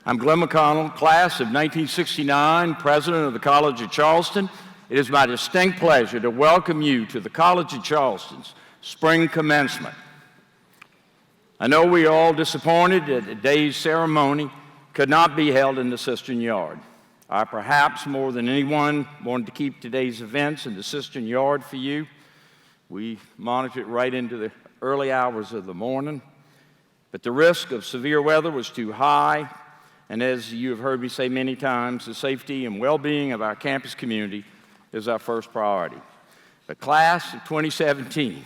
I'm Glenn McConnell, class of 1969, president of the College of Charleston. It is my distinct pleasure to welcome you to the College of Charleston's spring commencement. I know we are all disappointed that today's ceremony could not be held in the Cistern Yard. I perhaps more than anyone wanted to keep today's events in the Cistern Yard for you. We monitored it right into the early hours of the morning, but the risk of severe weather was too high. And as you have heard me say many times, the safety and well-being of our campus community is our first priority. The class of 2017,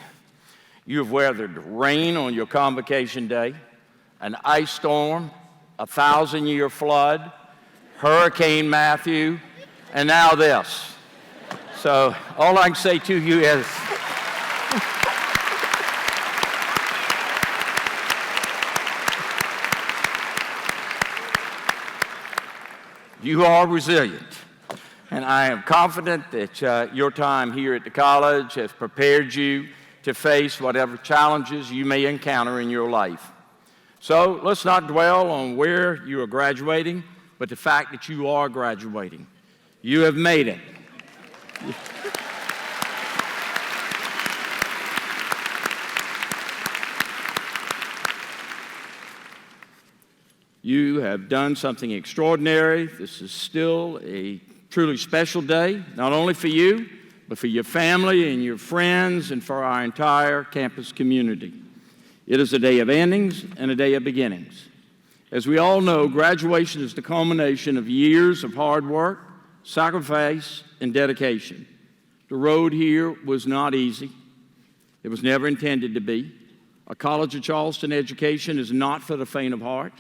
you have weathered rain on your convocation day, an ice storm, a 1,000-year flood, Hurricane Matthew, and now this. So all I can say to you is, you are resilient, and I am confident that your time here at the college has prepared you to face whatever challenges you may encounter in your life. So let's not dwell on where you are graduating, but the fact that you are graduating. You have made it. You have done something extraordinary. This is still a truly special day, not only for you, but for your family and your friends and for our entire campus community. It is a day of endings and a day of beginnings. As we all know, graduation is the culmination of years of hard work, sacrifice, and dedication. The road here was not easy. It was never intended to be. A College of Charleston education is not for the faint of heart.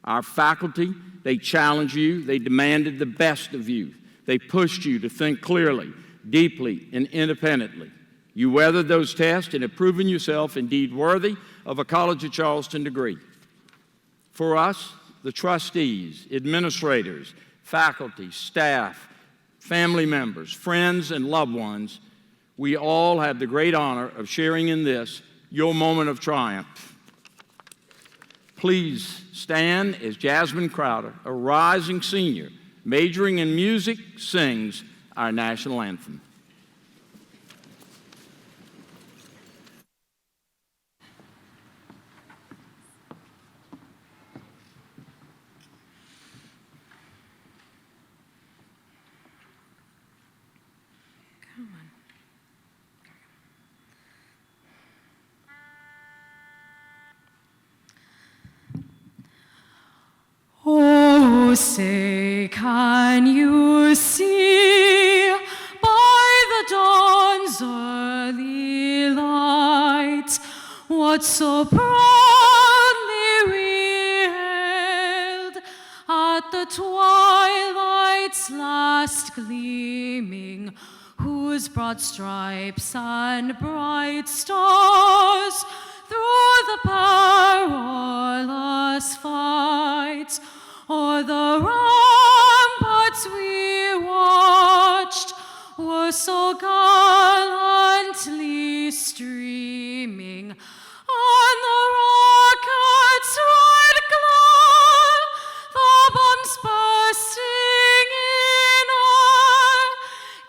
Our faculty, they challenged you, they demanded the best of you. They pushed you to think clearly, deeply, and independently. You weathered those tests and have proven yourself indeed worthy of a College of Charleston degree. For us, the trustees, administrators, faculty, staff, family members, friends, and loved ones, we all have the great honor of sharing in this, your moment of triumph. Please stand as Jasmine Crowder, a rising senior, majoring in music, sings our national anthem. Oh, say, can you see by the dawn's early light what so proudly we hailed at the twilight's last gleaming, whose broad stripes and bright stars through the perilous fight o'er the ramparts we watched were so gallantly streaming, on the rockets' red glow, the bombs bursting in air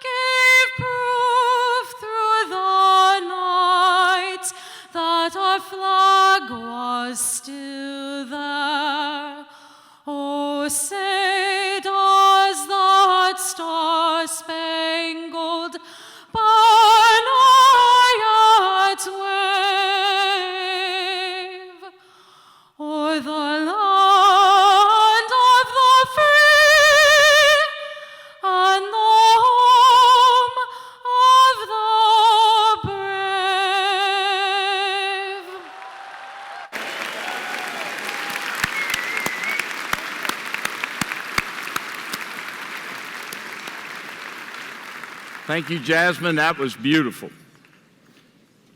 gave proof through the night that our flag was still there. Oh, say does that star-spangled banner yet wave o'er the land of the free and the home of the brave? Thank you, Jasmine. That was beautiful.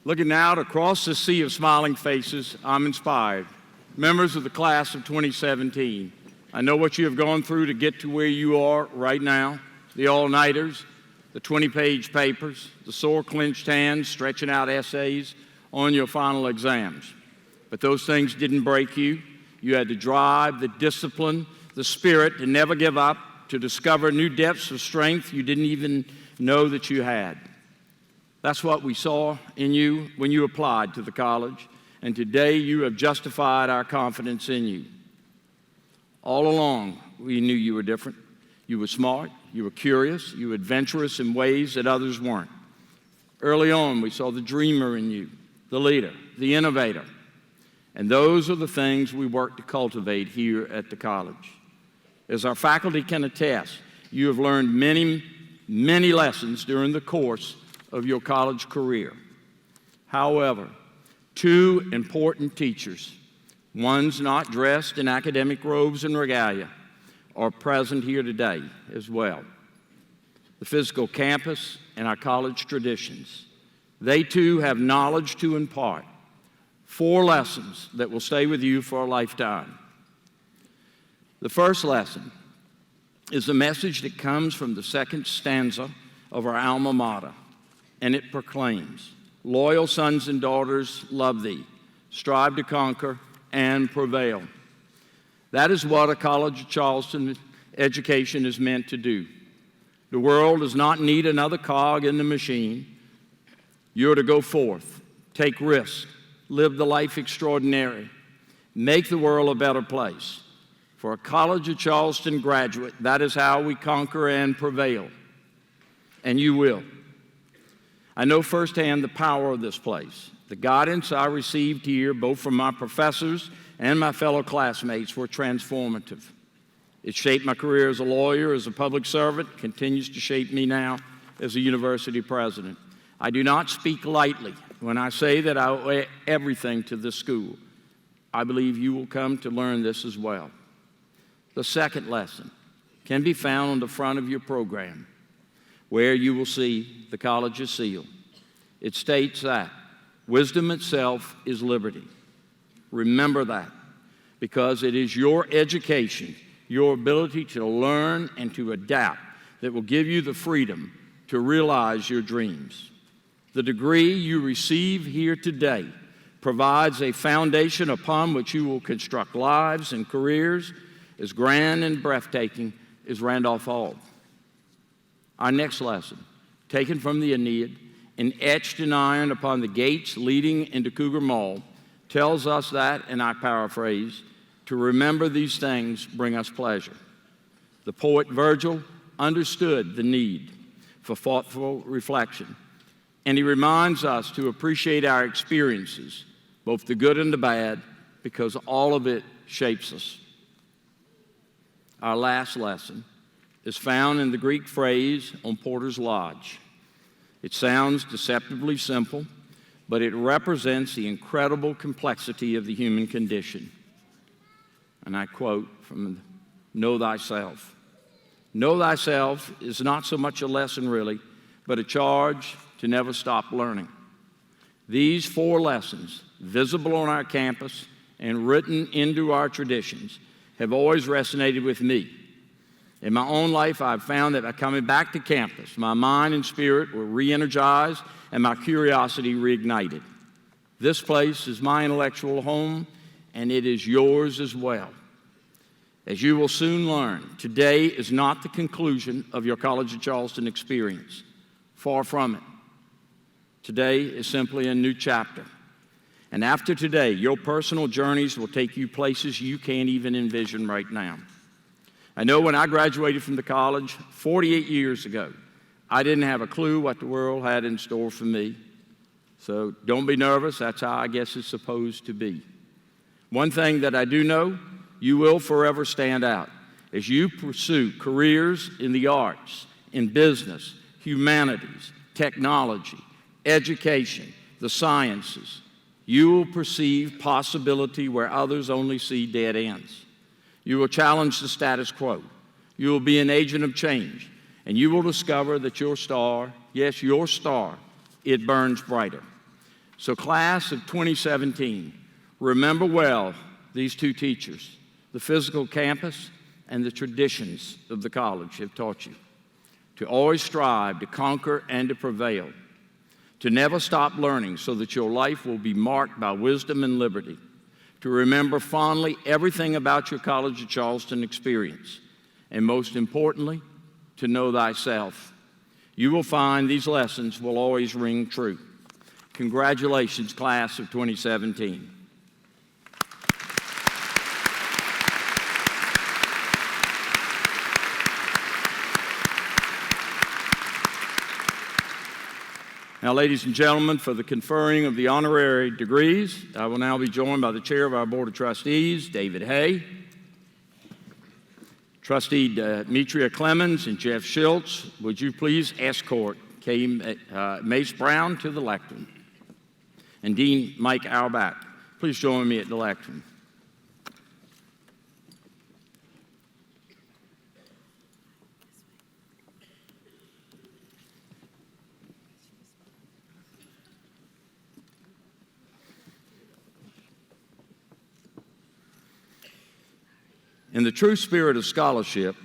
Looking out across the sea of smiling faces, I'm inspired. Members of the class of 2017, I know what you have gone through to get to where you are right now, the all-nighters, the 20-page papers, the sore clenched hands stretching out essays on your final exams. But those things didn't break you. You had the drive, the discipline, the spirit to never give up, to discover new depths of strength you didn't even know that you had. That's what we saw in you when you applied to the college, and today you have justified our confidence in you. All along, we knew you were different. You were smart, you were curious, you were adventurous in ways that others weren't. Early on, we saw the dreamer in you, the leader, the innovator. And those are the things we work to cultivate here at the college. As our faculty can attest, you have learned many, many lessons during the course of your college career. However, two important teachers, ones not dressed in academic robes and regalia, are present here today as well. The physical campus and our college traditions. They too have knowledge to impart. 4 lessons that will stay with you for a lifetime. The first lesson is a message that comes from the second stanza of our alma mater, and it proclaims, "Loyal sons and daughters, love thee, strive to conquer and prevail." That is what a College of Charleston education is meant to do. The world does not need another cog in the machine. You're to go forth, take risks, live the life extraordinary, make the world a better place. For a College of Charleston graduate, that is how we conquer and prevail. And you will. I know firsthand the power of this place. The guidance I received here, both from my professors and my fellow classmates, were transformative. It shaped my career as a lawyer, as a public servant, continues to shape me now as a university president. I do not speak lightly when I say that I owe everything to this school. I believe you will come to learn this as well. The second lesson can be found on the front of your program, where you will see the college's seal. It states that wisdom itself is liberty. Remember that, because it is your education, your ability to learn and to adapt, that will give you the freedom to realize your dreams. The degree you receive here today provides a foundation upon which you will construct lives and careers as grand and breathtaking as Randolph Hall. Our next lesson, taken from the Aeneid and etched in iron upon the gates leading into Cougar Mall, tells us that, and I paraphrase, to remember these things bring us pleasure. The poet Virgil understood the need for thoughtful reflection, and he reminds us to appreciate our experiences, both the good and the bad, because all of it shapes us. Our last lesson is found in the Greek phrase on Porter's Lodge. It sounds deceptively simple, but it represents the incredible complexity of the human condition. And I quote from Know Thyself. Know thyself is not so much a lesson, really, but a charge to never stop learning. These 4 lessons, visible on our campus and written into our traditions, have always resonated with me. In my own life, I've found that by coming back to campus, my mind and spirit were re-energized and my curiosity reignited. This place is my intellectual home, and it is yours as well. As you will soon learn, today is not the conclusion of your College of Charleston experience. Far from it. Today is simply a new chapter. And after today, your personal journeys will take you places you can't even envision right now. I know when I graduated from the college 48 years ago, I didn't have a clue what the world had in store for me. So don't be nervous. That's how I guess it's supposed to be. One thing that I do know, you will forever stand out as you pursue careers in the arts, in business, humanities, technology, education, the sciences. You will perceive possibility where others only see dead ends. You will challenge the status quo. You will be an agent of change, and you will discover that your star, yes, your star, it burns brighter. So class of 2017, remember well these 2 teachers. The physical campus and the traditions of the college have taught you to always strive to conquer and to prevail, to never stop learning so that your life will be marked by wisdom and liberty, to remember fondly everything about your College of Charleston experience, and most importantly, to know thyself. You will find these lessons will always ring true. Congratulations, class of 2017. Now, ladies and gentlemen, for the conferring of the honorary degrees, I will now be joined by the chair of our Board of Trustees, David Hay, Trustee Demetria Clemens and Jeff Schultz. Would you please escort Kay Mace Brown to the lectern? And Dean Mike Auerbach, please join me at the lectern. In the true spirit of scholarship,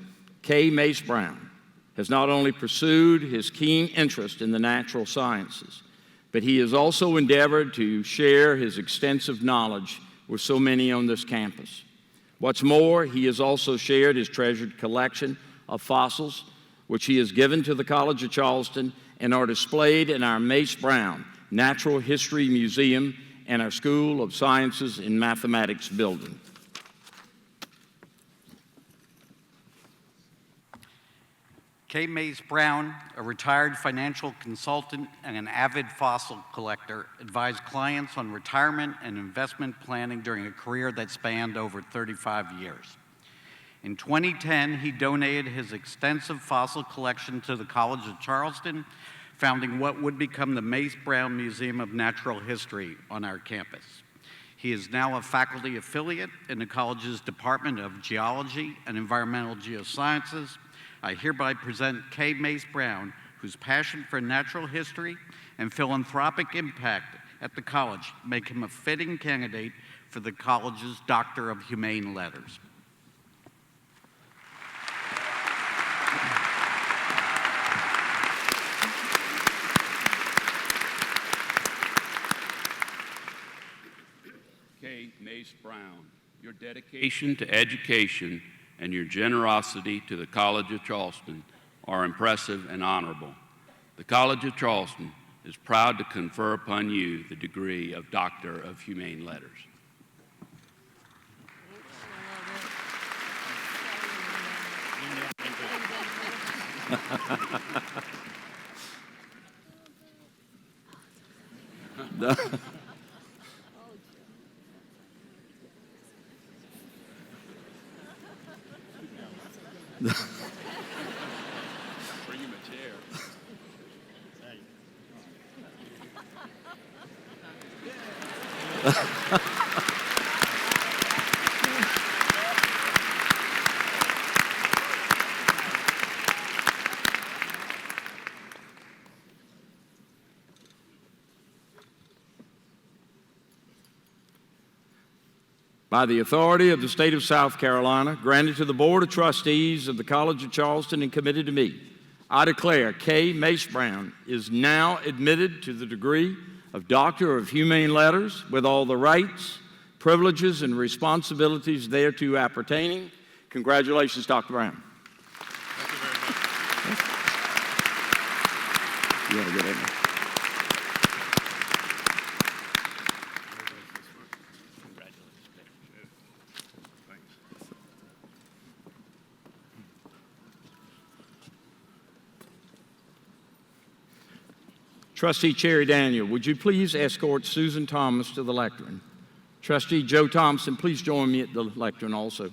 Kay Mace Brown has not only pursued his keen interest in the natural sciences, but he has also endeavored to share his extensive knowledge with so many on this campus. What's more, he has also shared his treasured collection of fossils, which he has given to the College of Charleston and are displayed in our Mace Brown Natural History Museum and our School of Sciences and Mathematics building. Kay Mace Brown, a retired financial consultant and an avid fossil collector, advised clients on retirement and investment planning during a career that spanned over 35 years. In 2010, he donated his extensive fossil collection to the College of Charleston, founding what would become the Mace Brown Museum of Natural History on our campus. He is now a faculty affiliate in the college's Department of Geology and Environmental Geosciences. I hereby present Kay Mace Brown, whose passion for natural history and philanthropic impact at the college make him a fitting candidate for the college's Doctor of Humane Letters. Kay Mace Brown, your dedication to education and your generosity to the College of Charleston are impressive and honorable. The College of Charleston is proud to confer upon you the degree of Doctor of Humane Letters. Bring him a chair. By the authority of the state of South Carolina, granted to the Board of Trustees of the College of Charleston and committed to me, I declare Kay Mace Brown is now admitted to the degree of Doctor of Humane Letters with all the rights, privileges, and responsibilities thereto appertaining. Congratulations, Dr. Brown. Thank you very much. You want to get in there? Trustee Cherry Daniel, would you please escort Susan Thomas to the lectern? Trustee Joe Thompson, please join me at the lectern also. Oh,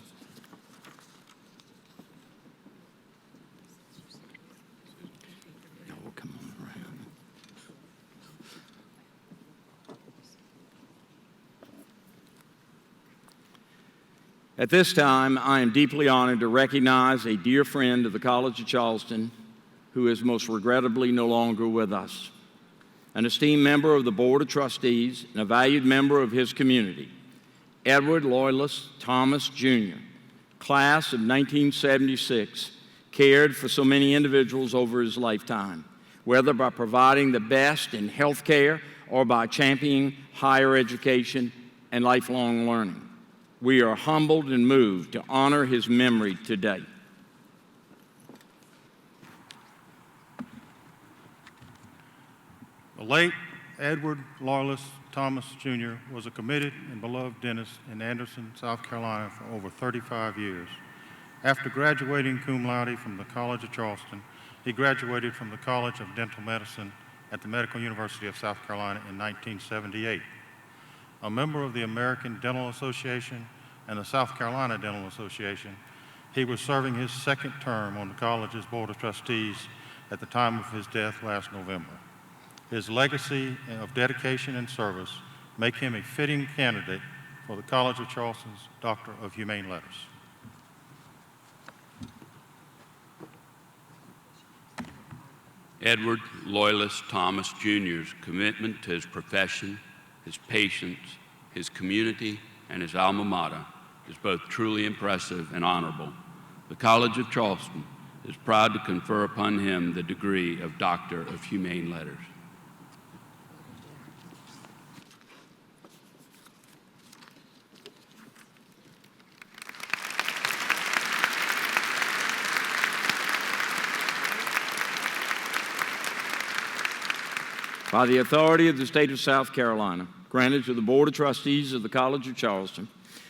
come on around. At this time, I am deeply honored to recognize a dear friend of the College of Charleston who is most regrettably no longer with us. An esteemed member of the Board of Trustees and a valued member of his community, Edward Loyalist Thomas, Jr., class of 1976, cared for so many individuals over his lifetime, whether by providing the best in health care or by championing higher education and lifelong learning. We are humbled and moved to honor his memory today. The late Edward Loyalist Thomas Jr. was a committed and beloved dentist in Anderson, South Carolina for over 35 years. After graduating cum laude from the College of Charleston, he graduated from the College of Dental Medicine at the Medical University of South Carolina in 1978. A member of the American Dental Association and the South Carolina Dental Association, he was serving his second term on the college's Board of Trustees at the time of his death last November. His legacy of dedication and service make him a fitting candidate for the College of Charleston's Doctor of Humane Letters. Edward Loyalist Thomas Jr.'s commitment to his profession, his patients, his community, and his alma mater is both truly impressive and honorable. The College of Charleston is proud to confer upon him the degree of Doctor of Humane Letters. By the authority of the state of South Carolina, granted to the Board of Trustees of the College of Charleston,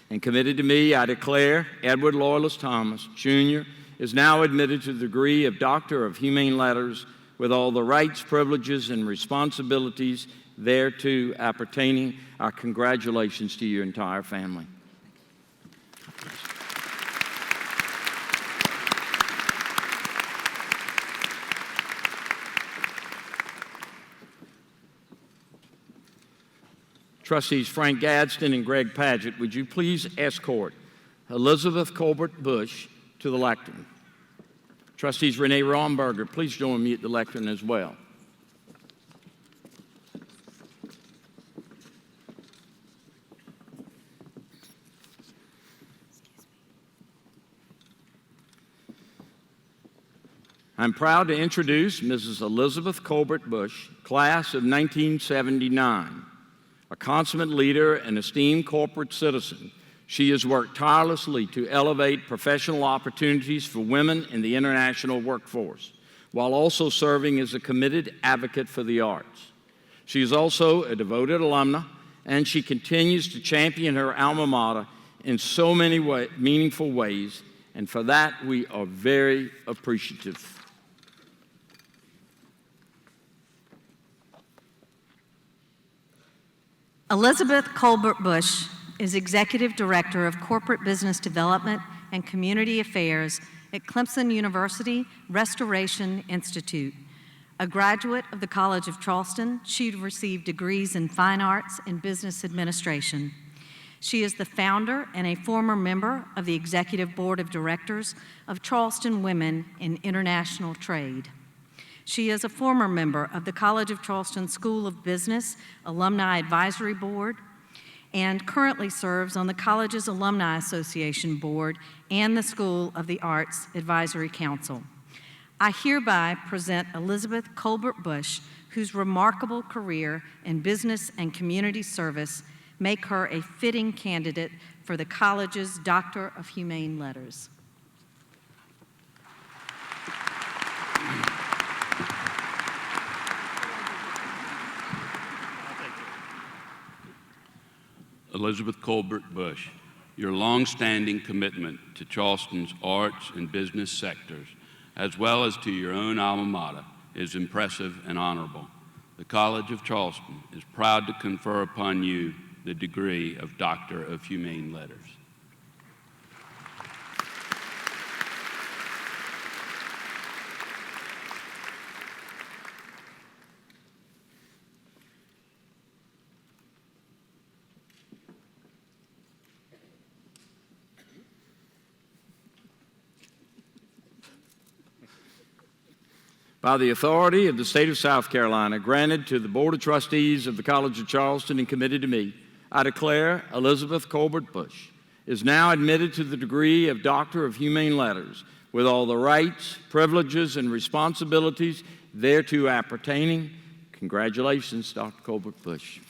and committed to me, I declare Edward Loyalist Thomas, Jr. is now admitted to the degree of Doctor of Humane Letters with all the rights, privileges, and responsibilities thereto appertaining. Our congratulations to your entire family. Trustees Frank Gadsden and Greg Padgett, would you please escort Elizabeth Colbert Bush to the lectern? Trustees Renee Romberger, please join me at the lectern as well. I'm proud to introduce Mrs. Elizabeth Colbert Bush, class of 1979. A consummate leader and esteemed corporate citizen, she has worked tirelessly to elevate professional opportunities for women in the international workforce, while also serving as a committed advocate for the arts. She is also a devoted alumna, and she continues to champion her alma mater in so many meaningful ways, and for that we are very appreciative. Elizabeth Colbert Bush is Executive Director of Corporate Business Development and Community Affairs at Clemson University Restoration Institute. A graduate of the College of Charleston, she received degrees in Fine Arts and Business Administration. She is the founder and a former member of the Executive Board of Directors of Charleston Women in International Trade. She is a former member of the College of Charleston School of Business Alumni Advisory Board and currently serves on the college's Alumni Association Board and the School of the Arts Advisory Council. I hereby present Elizabeth Colbert Bush, whose remarkable career in business and community service make her a fitting candidate for the college's Doctor of Humane Letters. Elizabeth Colbert Bush, your long-standing commitment to Charleston's arts and business sectors, as well as to your own alma mater, is impressive and honorable. The College of Charleston is proud to confer upon you the degree of Doctor of Humane Letters. By the authority of the state of South Carolina, granted to the Board of Trustees of the College of Charleston and committed to me, I declare Elizabeth Colbert Bush is now admitted to the degree of Doctor of Humane Letters with all the rights, privileges, and responsibilities thereto appertaining. Congratulations, Dr. Colbert Bush.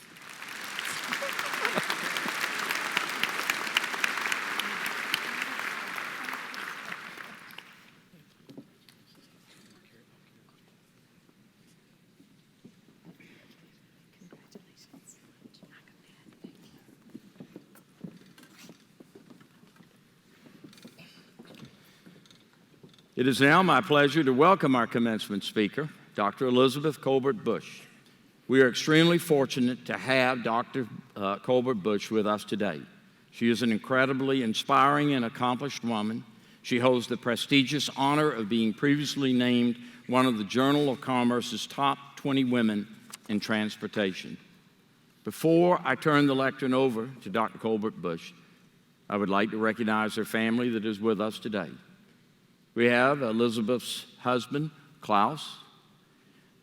It is now my pleasure to welcome our commencement speaker, Dr. Elizabeth Colbert Bush. We are extremely fortunate to have Dr. Colbert Bush with us today. She is an incredibly inspiring and accomplished woman. She holds the prestigious honor of being previously named one of the Journal of Commerce's top 20 women in transportation. Before I turn the lectern over to Dr. Colbert Bush, I would like to recognize her family that is with us today. We have Elizabeth's husband, Klaus,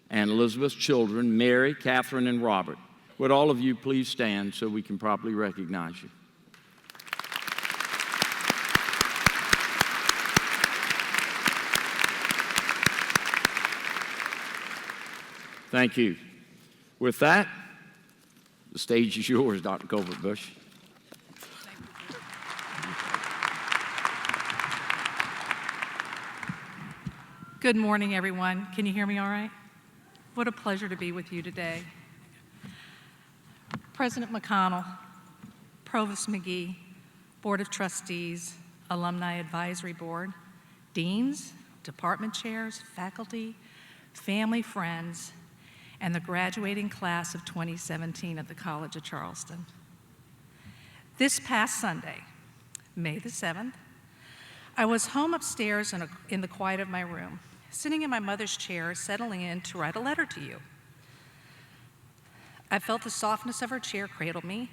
and Elizabeth's children, Mary, Catherine, and Robert. Would all of you please stand so we can properly recognize you? Thank you. With that, the stage is yours, Dr. Colbert Bush. Good morning, everyone. Can you hear me all right? What a pleasure to be with you today. President McConnell, Provost McGee, Board of Trustees, Alumni Advisory Board, deans, department chairs, faculty, family, friends, and the graduating class of 2017 at the College of Charleston. This past Sunday, May the 7th, I was home upstairs in the quiet of my room, sitting in my mother's chair, settling in to write a letter to you. I felt the softness of her chair cradle me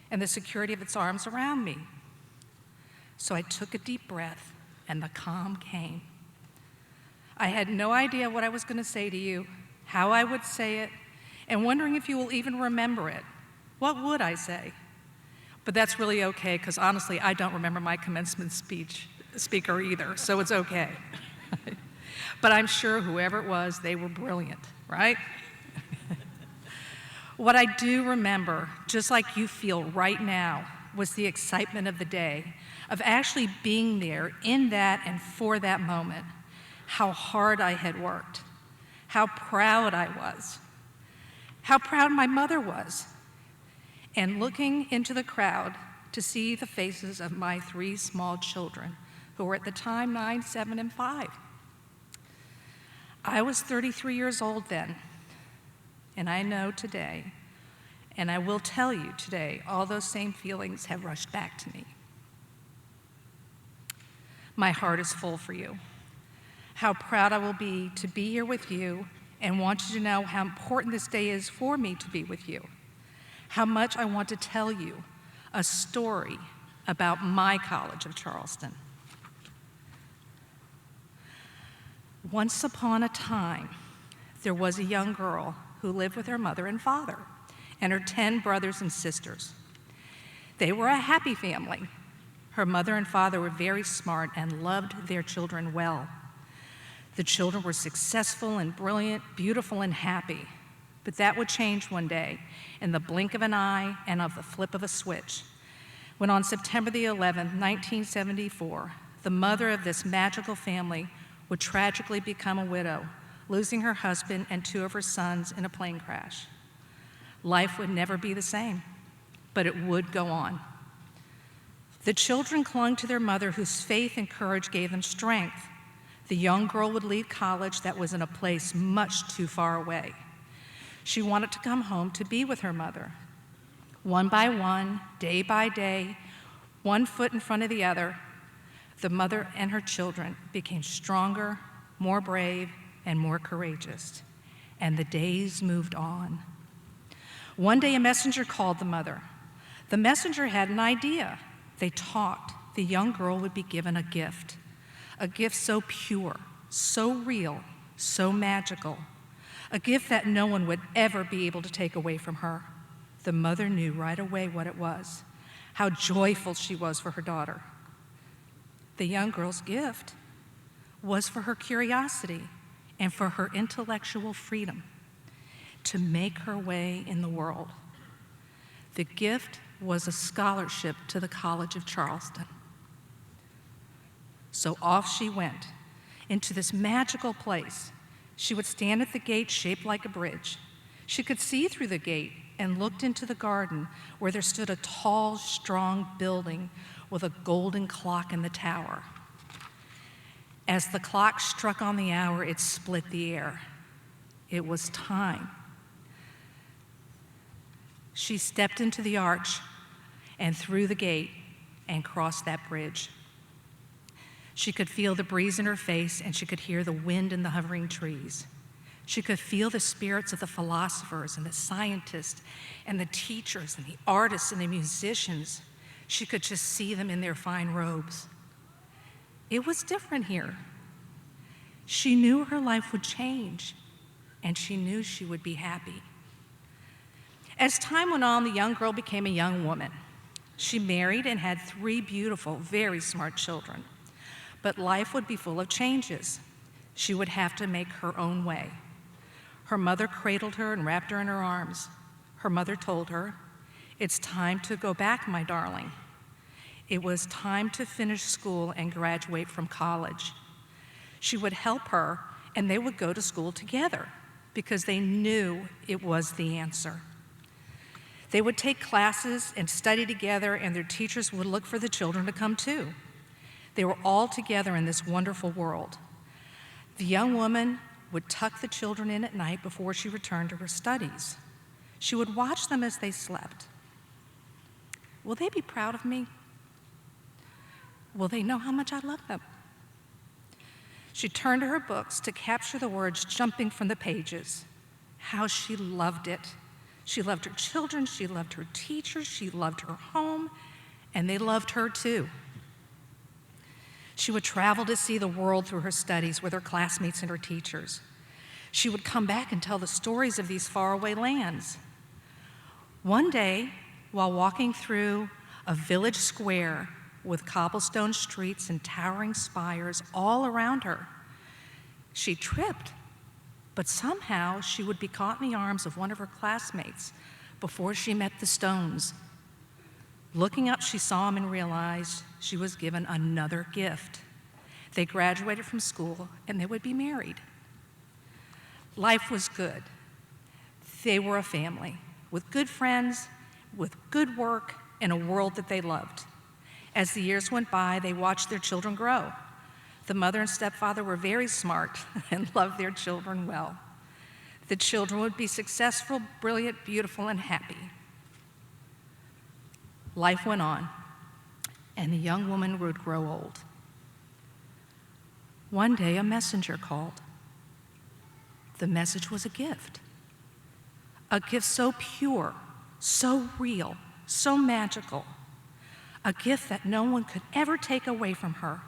and the security of its arms around me. So I took a deep breath and the calm came. I had no idea what I was going to say to you, how I would say it, and wondering if you will even remember it. What would I say? But that's really okay, because honestly, I don't remember my commencement speaker either, so it's okay. But I'm sure whoever it was, they were brilliant, right? What I do remember, just like you feel right now, was the excitement of the day, of actually being there in that and for that moment, how hard I had worked, how proud I was, how proud my mother was, and looking into the crowd to see the faces of my 3 small children, who were at the time 9, 7, and 5. I was 33 years old then, and I know today, and I will tell you today, all those same feelings have rushed back to me. My heart is full for you. How proud I will be to be here with you, and want you to know how important this day is for me to be with you. How much I want to tell you a story about my College of Charleston. Once upon a time, there was a young girl who lived with her mother and father and her 10 brothers and sisters. They were a happy family. Her mother and father were very smart and loved their children well. The children were successful and brilliant, beautiful and happy. But that would change one day in the blink of an eye and of the flip of a switch, when on September the 11th, 1974, the mother of this magical family would tragically become a widow, losing her husband and 2 of her sons in a plane crash. Life would never be the same, but it would go on. The children clung to their mother, whose faith and courage gave them strength. The young girl would leave college that was in a place much too far away. She wanted to come home to be with her mother. One by one, day by day, one foot in front of the other, the mother and her children became stronger, more brave, and more courageous. And the days moved on. One day, a messenger called the mother. The messenger had an idea. They talked. The young girl would be given a gift so pure, so real, so magical, a gift that no one would ever be able to take away from her. The mother knew right away what it was, how joyful she was for her daughter. The young girl's gift was for her curiosity and for her intellectual freedom to make her way in the world. The gift was a scholarship to the College of Charleston. So off she went into this magical place. She would stand at the gate shaped like a bridge. She could see through the gate and looked into the garden where there stood a tall, strong building with a golden clock in the tower. As the clock struck on the hour, it split the air. It was time. She stepped into the arch and through the gate and crossed that bridge. She could feel the breeze in her face, and she could hear the wind in the hovering trees. She could feel the spirits of the philosophers and the scientists and the teachers and the artists and the musicians. She could just see them in their fine robes. It was different here. She knew her life would change, and she knew she would be happy. As time went on, the young girl became a young woman. She married and had 3 beautiful, very smart children. But life would be full of changes. She would have to make her own way. Her mother cradled her and wrapped her in her arms. Her mother told her, "It's time to go back, my darling." It was time to finish school and graduate from college. She would help her, and they would go to school together because they knew it was the answer. They would take classes and study together, and their teachers would look for the children to come too. They were all together in this wonderful world. The young woman would tuck the children in at night before she returned to her studies. She would watch them as they slept. Will they be proud of me? Will they know how much I love them? She turned to her books to capture the words jumping from the pages. How she loved it. She loved her children, she loved her teachers, she loved her home, and they loved her too. She would travel to see the world through her studies with her classmates and her teachers. She would come back and tell the stories of these faraway lands. One day, while walking through a village square with cobblestone streets and towering spires all around her, she tripped, but somehow she would be caught in the arms of one of her classmates before she met the stones. Looking up, she saw him and realized she was given another gift. They graduated from school and they would be married. Life was good. They were a family with good friends, with good work, and a world that they loved. As the years went by, they watched their children grow. The mother and stepfather were very smart and loved their children well. The children would be successful, brilliant, beautiful, and happy. Life went on, and the young woman would grow old. One day, a messenger called. The message was a gift so pure, so real, so magical, a gift that no one could ever take away from her.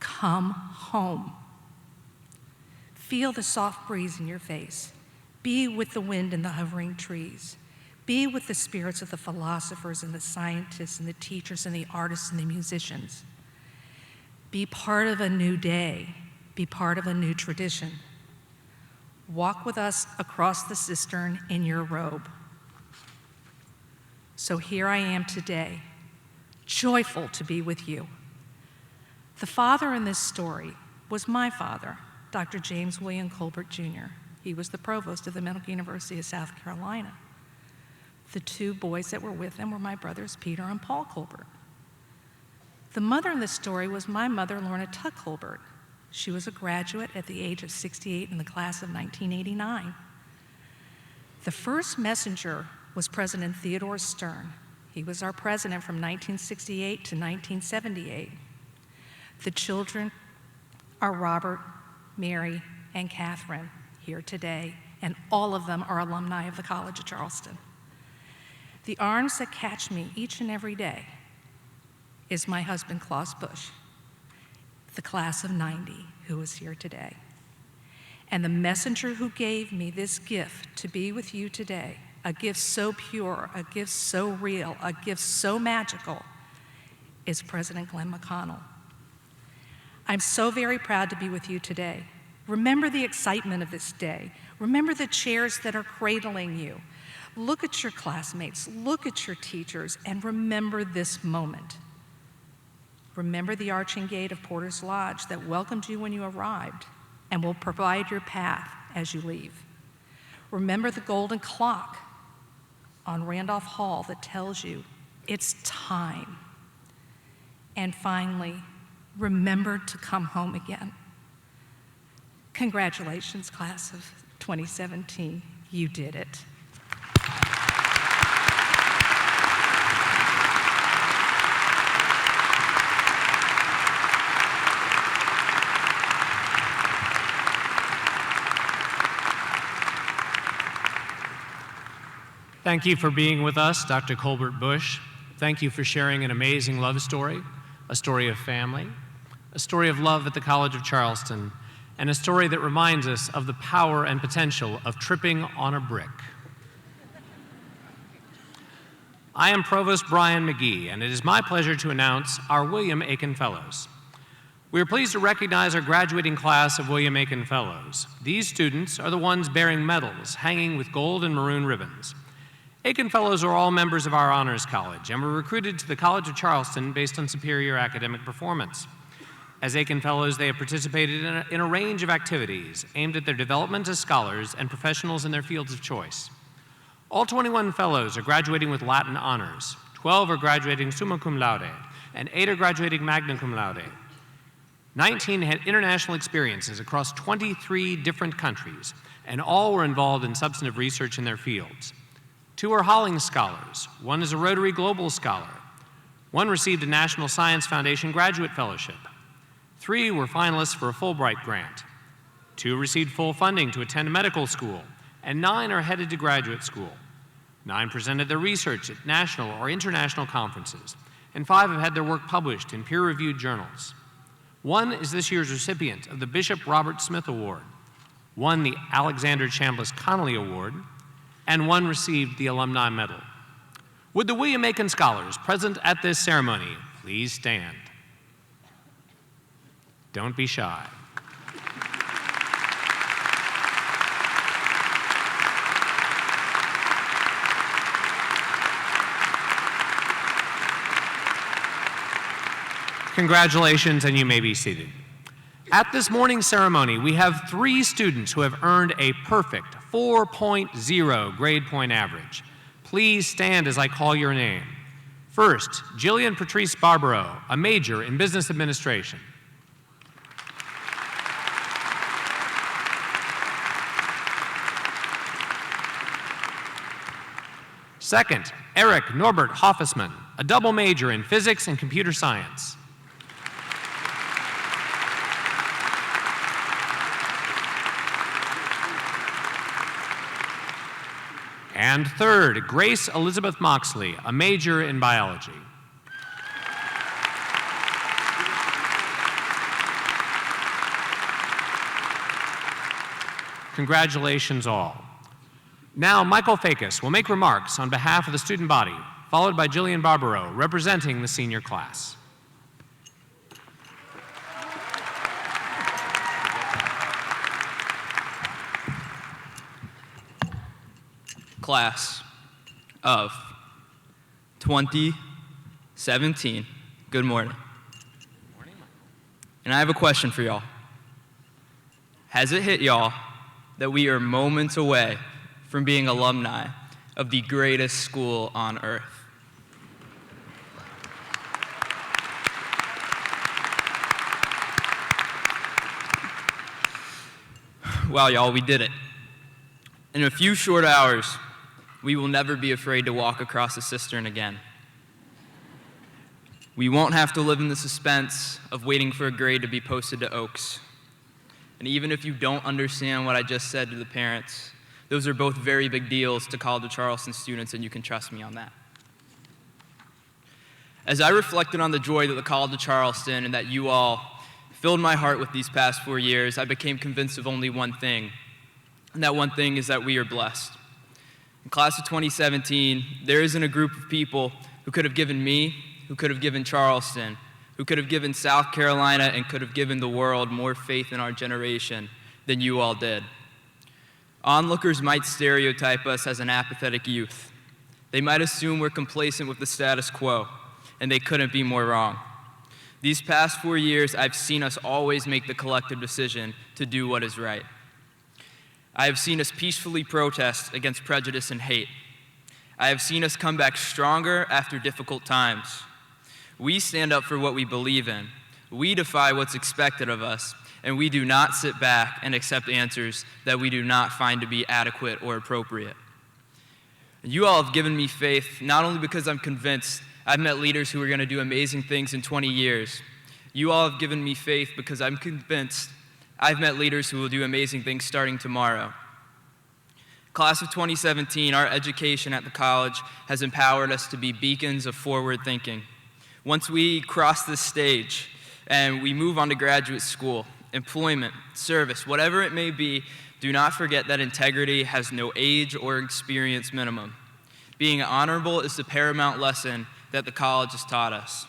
Come home. Feel the soft breeze in your face. Be with the wind and the hovering trees. Be with the spirits of the philosophers and the scientists and the teachers and the artists and the musicians. Be part of a new day. Be part of a new tradition. Walk with us across the cistern in your robe. So here I am today, joyful to be with you. The father in this story was my father, Dr. James William Colbert, Jr. He was the provost of the Medical University of South Carolina. The 2 boys that were with him were my brothers, Peter and Paul Colbert. The mother in this story was my mother, Lorna Tuck Colbert. She was a graduate at the age of 68 in the class of 1989. The first messenger was President Theodore Stern. He was our president from 1968 to 1978. The children are Robert, Mary, and Catherine here today, and all of them are alumni of the College of Charleston. The arms that catch me each and every day is my husband, Klaus Bush, the class of 90, who is here today. And the messenger who gave me this gift to be with you today, a gift so pure, a gift so real, a gift so magical, is President Glenn McConnell. I'm so very proud to be with you today. Remember the excitement of this day. Remember the chairs that are cradling you. Look at your classmates, look at your teachers, and remember this moment. Remember the arching gate of Porter's Lodge that welcomed you when you arrived and will provide your path as you leave. Remember the golden clock on Randolph Hall that tells you it's time. And finally, remembered to come home again. Congratulations, class of 2017. You did it. Thank you for being with us, Dr. Colbert Bush. Thank you for sharing an amazing love story, a story of family, a story of love at the College of Charleston, and a story that reminds us of the power and potential of tripping on a brick. I am Provost Brian McGee, and it is my pleasure to announce our William Aiken Fellows. We are pleased to recognize our graduating class of William Aiken Fellows. These students are the ones bearing medals hanging with gold and maroon ribbons. Aiken Fellows are all members of our Honors College and were recruited to the College of Charleston based on superior academic performance. As Aiken Fellows, they have participated in a range of activities aimed at their development as scholars and professionals in their fields of choice. All 21 Fellows are graduating with Latin honors, 12 are graduating summa cum laude, and 8 are graduating magna cum laude. 19 had international experiences across 23 different countries, and all were involved in substantive research in their fields. 2 are Hollings Scholars, 1 is a Rotary Global Scholar, 1 received a National Science Foundation Graduate Fellowship, 3 were finalists for a Fulbright grant, 2 received full funding to attend medical school, and 9 are headed to graduate school. 9 presented their research at national or international conferences, and 5 have had their work published in peer-reviewed journals. 1 is this year's recipient of the Bishop Robert Smith Award, 1 the Alexander Chambliss Connolly Award, and 1 received the Alumni Medal. Would the William Aiken Scholars present at this ceremony please stand? Don't be shy. Congratulations, and you may be seated. At this morning's ceremony, we have 3 students who have earned a perfect 4.0 grade point average. Please stand as I call your name. First, Jillian Patrice Barbaro, a major in business administration. Second, Eric Norbert Hoffesman, a double major in physics and computer science. And third, Grace Elizabeth Moxley, a major in biology. Congratulations all. Now, Michael Fakis will make remarks on behalf of the student body, followed by Jillian Barbaro, representing the senior class. Class of 2017, good morning. And I have a question for y'all. Has it hit y'all that we are moments away from being alumni of the greatest school on earth? Wow, y'all, we did it. In a few short hours, we will never be afraid to walk across the cistern again. We won't have to live in the suspense of waiting for a grade to be posted to Oaks. And even if you don't understand what I just said to the parents, those are both very big deals to College of Charleston students, and you can trust me on that. As I reflected on the joy that the College of Charleston and that you all filled my heart with these past 4 years, I became convinced of only one thing, and that one thing is that we are blessed. In class of 2017, there isn't a group of people who could have given me, who could have given Charleston, who could have given South Carolina, and could have given the world more faith in our generation than you all did. Onlookers might stereotype us as an apathetic youth. They might assume we're complacent with the status quo, and they couldn't be more wrong. These past 4 years, I've seen us always make the collective decision to do what is right. I have seen us peacefully protest against prejudice and hate. I have seen us come back stronger after difficult times. We stand up for what we believe in, We defy what's expected of us, and we do not sit back and accept answers that we do not find to be adequate or appropriate. You all have given me faith not only because I'm convinced I've met leaders who are going to do amazing things in 20 years. You all have given me faith because I'm convinced I've met leaders who will do amazing things starting tomorrow. Class of 2017, our education at the college has empowered us to be beacons of forward thinking. Once we cross this stage and we move on to graduate school, employment, service, whatever it may be, do not forget that integrity has no age or experience minimum. Being honorable is the paramount lesson that the college has taught us.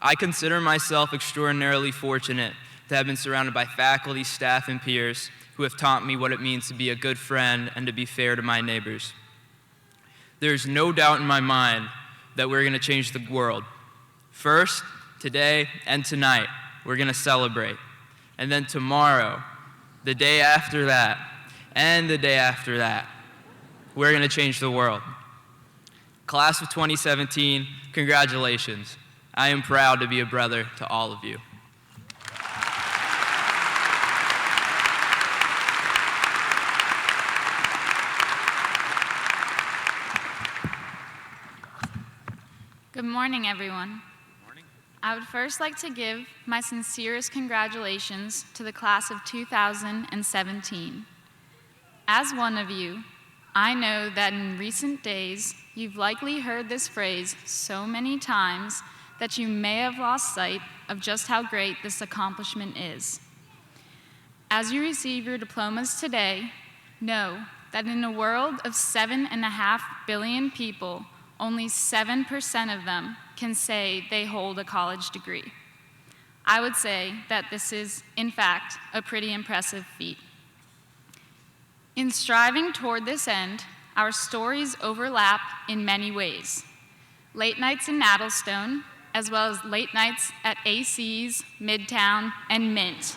I consider myself extraordinarily fortunate to have been surrounded by faculty, staff, and peers who have taught me what it means to be a good friend and to be fair to my neighbors. There's no doubt in my mind that we're going to change the world. First, today, and tonight, we're going to celebrate. And then tomorrow, the day after that, and the day after that, we're going to change the world. Class of 2017, congratulations. I am proud to be a brother to all of you. Good morning, everyone. I would first like to give my sincerest congratulations to the class of 2017. As one of you, I know that in recent days, you've likely heard this phrase so many times that you may have lost sight of just how great this accomplishment is. As you receive your diplomas today, know that in a world of 7.5 billion people, only 7% of them can say they hold a college degree. I would say that this is, in fact, a pretty impressive feat. In striving toward this end, our stories overlap in many ways. Late nights in Addlestone, as well as late nights at AC's, Midtown, and Mint.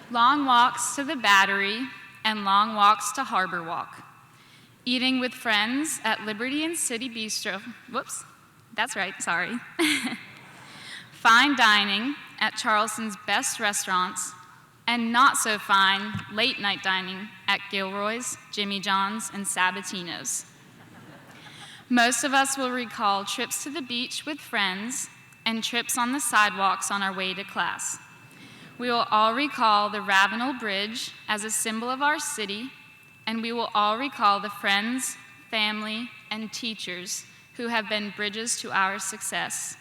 Long walks to the Battery, and long walks to Harbor Walk. Eating with friends at Liberty and City Bistro, whoops, that's right, sorry. Fine dining at Charleston's best restaurants, and not so fine late night dining at Gilroy's, Jimmy John's, and Sabatino's. Most of us will recall trips to the beach with friends and trips on the sidewalks on our way to class. We will all recall the Ravenel Bridge as a symbol of our city, and we will all recall the friends, family, and teachers who have been bridges to our success.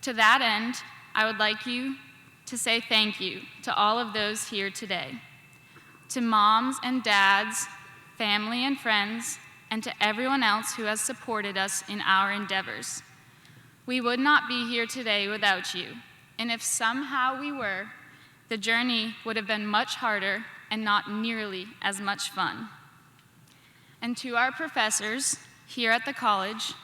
To that end, I would like you to say thank you to all of those here today, to moms and dads, family and friends, and to everyone else who has supported us in our endeavors. We would not be here today without you, and if somehow we were, the journey would have been much harder and not nearly as much fun. And to our professors here at the college,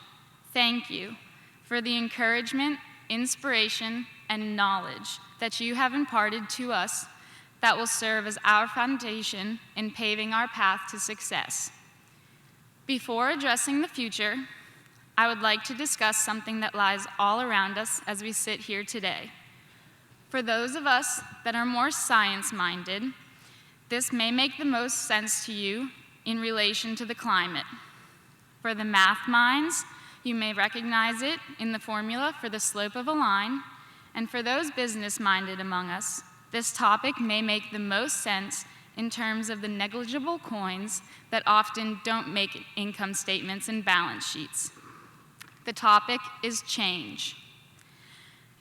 thank you for the encouragement, inspiration, and knowledge that you have imparted to us that will serve as our foundation in paving our path to success. Before addressing the future, I would like to discuss something that lies all around us as we sit here today. For those of us that are more science-minded, this may make the most sense to you in relation to the climate. For the math minds, you may recognize it in the formula for the slope of a line, and for those business-minded among us, this topic may make the most sense in terms of the negligible coins that often don't make income statements and balance sheets. The topic is change.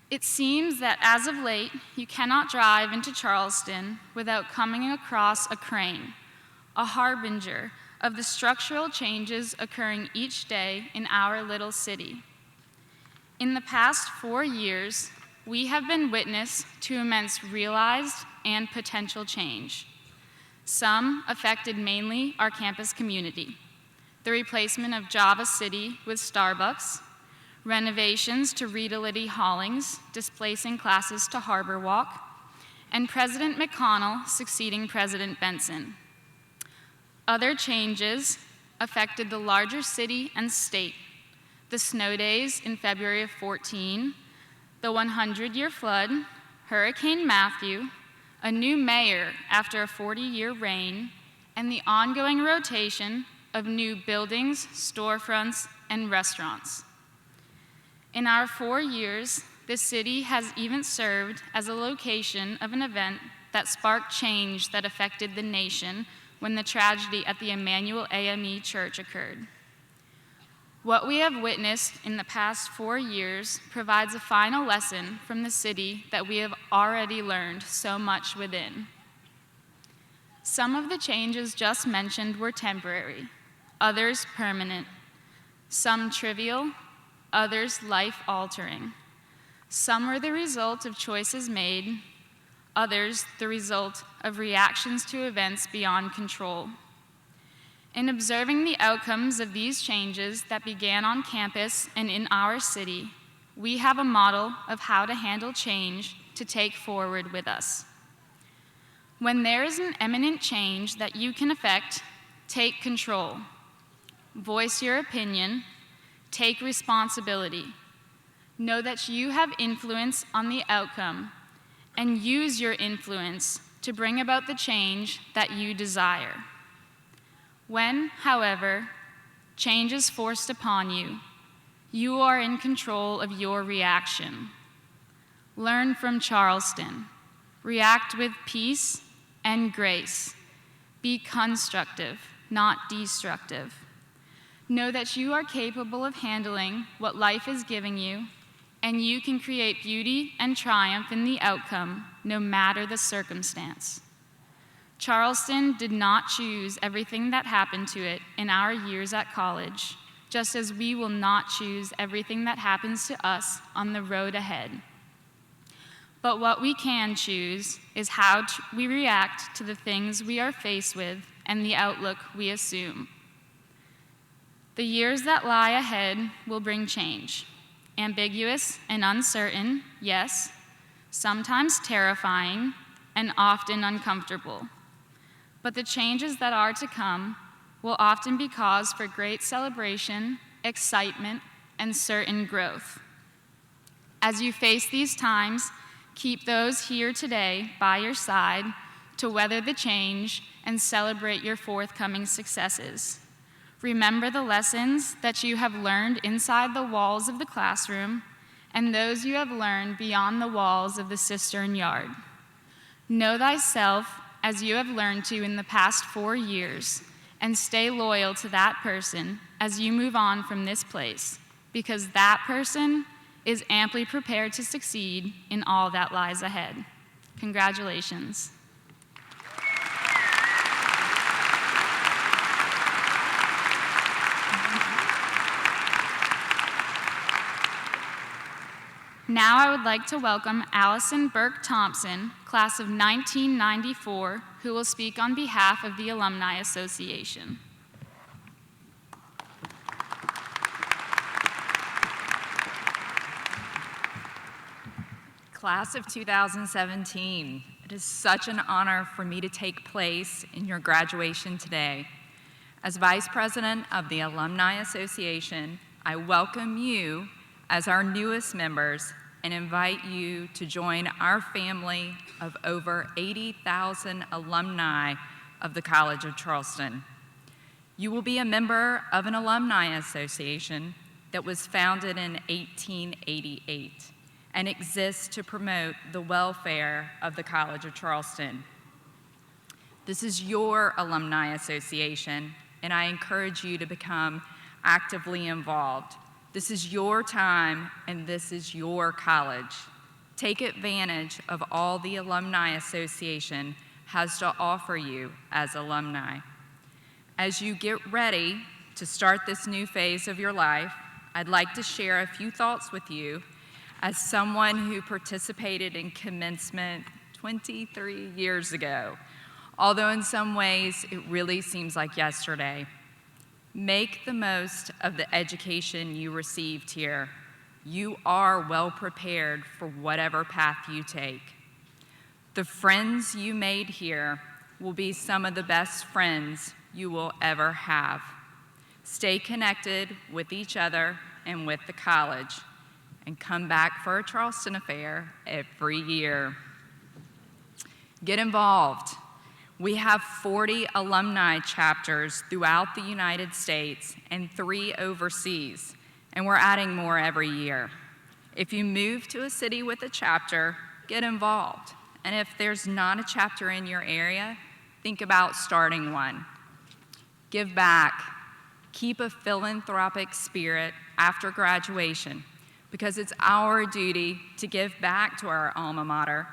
It seems that as of late, you cannot drive into Charleston without coming across a crane, a harbinger of the structural changes occurring each day in our little city. In the past 4 years, we have been witness to immense realized and potential change. Some affected mainly our campus community: the replacement of Java City with Starbucks, renovations to Reedality Hollings, displacing classes to Harbor Walk, and President McConnell succeeding President Benson. Other changes affected the larger city and state: the snow days in February of 14, the 100-year flood, Hurricane Matthew, a new mayor after a 40-year reign, and the ongoing rotation of new buildings, storefronts, and restaurants. In our 4 years, the city has even served as a location of an event that sparked change that affected the nation when the tragedy at the Emmanuel AME Church occurred. What we have witnessed in the past 4 years provides a final lesson from the city that we have already learned so much within. Some of the changes just mentioned were temporary, others permanent, some trivial, others life-altering. Some were the result of choices made, others the result of reactions to events beyond control. In observing the outcomes of these changes that began on campus and in our city, we have a model of how to handle change to take forward with us. When there is an imminent change that you can affect, take control. Voice your opinion, take responsibility. Know that you have influence on the outcome, and use your influence to bring about the change that you desire. When, however, change is forced upon you, you are in control of your reaction. Learn from Charleston. React with peace and grace. Be constructive, not destructive. Know that you are capable of handling what life is giving you, and you can create beauty and triumph in the outcome, no matter the circumstance. Charleston did not choose everything that happened to it in our years at college, just as we will not choose everything that happens to us on the road ahead. But what we can choose is how we react to the things we are faced with and the outlook we assume. The years that lie ahead will bring change. Ambiguous and uncertain, yes, sometimes terrifying, and often uncomfortable. But the changes that are to come will often be cause for great celebration, excitement, and certain growth. As you face these times, keep those here today by your side to weather the change and celebrate your forthcoming successes. Remember the lessons that you have learned inside the walls of the classroom and those you have learned beyond the walls of the cistern yard. Know thyself as you have learned to in the past 4 years, and stay loyal to that person as you move on from this place, because that person is amply prepared to succeed in all that lies ahead. Congratulations. Now I would like to welcome Allison Burke Thompson, class of 1994, who will speak on behalf of the Alumni Association. Class of 2017, it is such an honor for me to take place in your graduation today. As Vice President of the Alumni Association, I welcome you as our newest members and invite you to join our family of over 80,000 alumni of the College of Charleston. You will be a member of an alumni association that was founded in 1888 and exists to promote the welfare of the College of Charleston. This is your alumni association, and I encourage you to become actively involved. This is your time, and this is your college. Take advantage of all the Alumni Association has to offer you as alumni. As you get ready to start this new phase of your life, I'd like to share a few thoughts with you as someone who participated in Commencement 23 years ago, although in some ways it really seems like yesterday. Make the most of the education you received here. You are well prepared for whatever path you take. The friends you made here will be some of the best friends you will ever have. Stay connected with each other and with the college. and come back for a Charleston affair every year. Get involved. We have 40 alumni chapters throughout the United States and 3 overseas, and we're adding more every year. If you move to a city with a chapter, get involved. And if there's not a chapter in your area, think about starting one. Give back. Keep a philanthropic spirit after graduation, because it's our duty to give back to our alma mater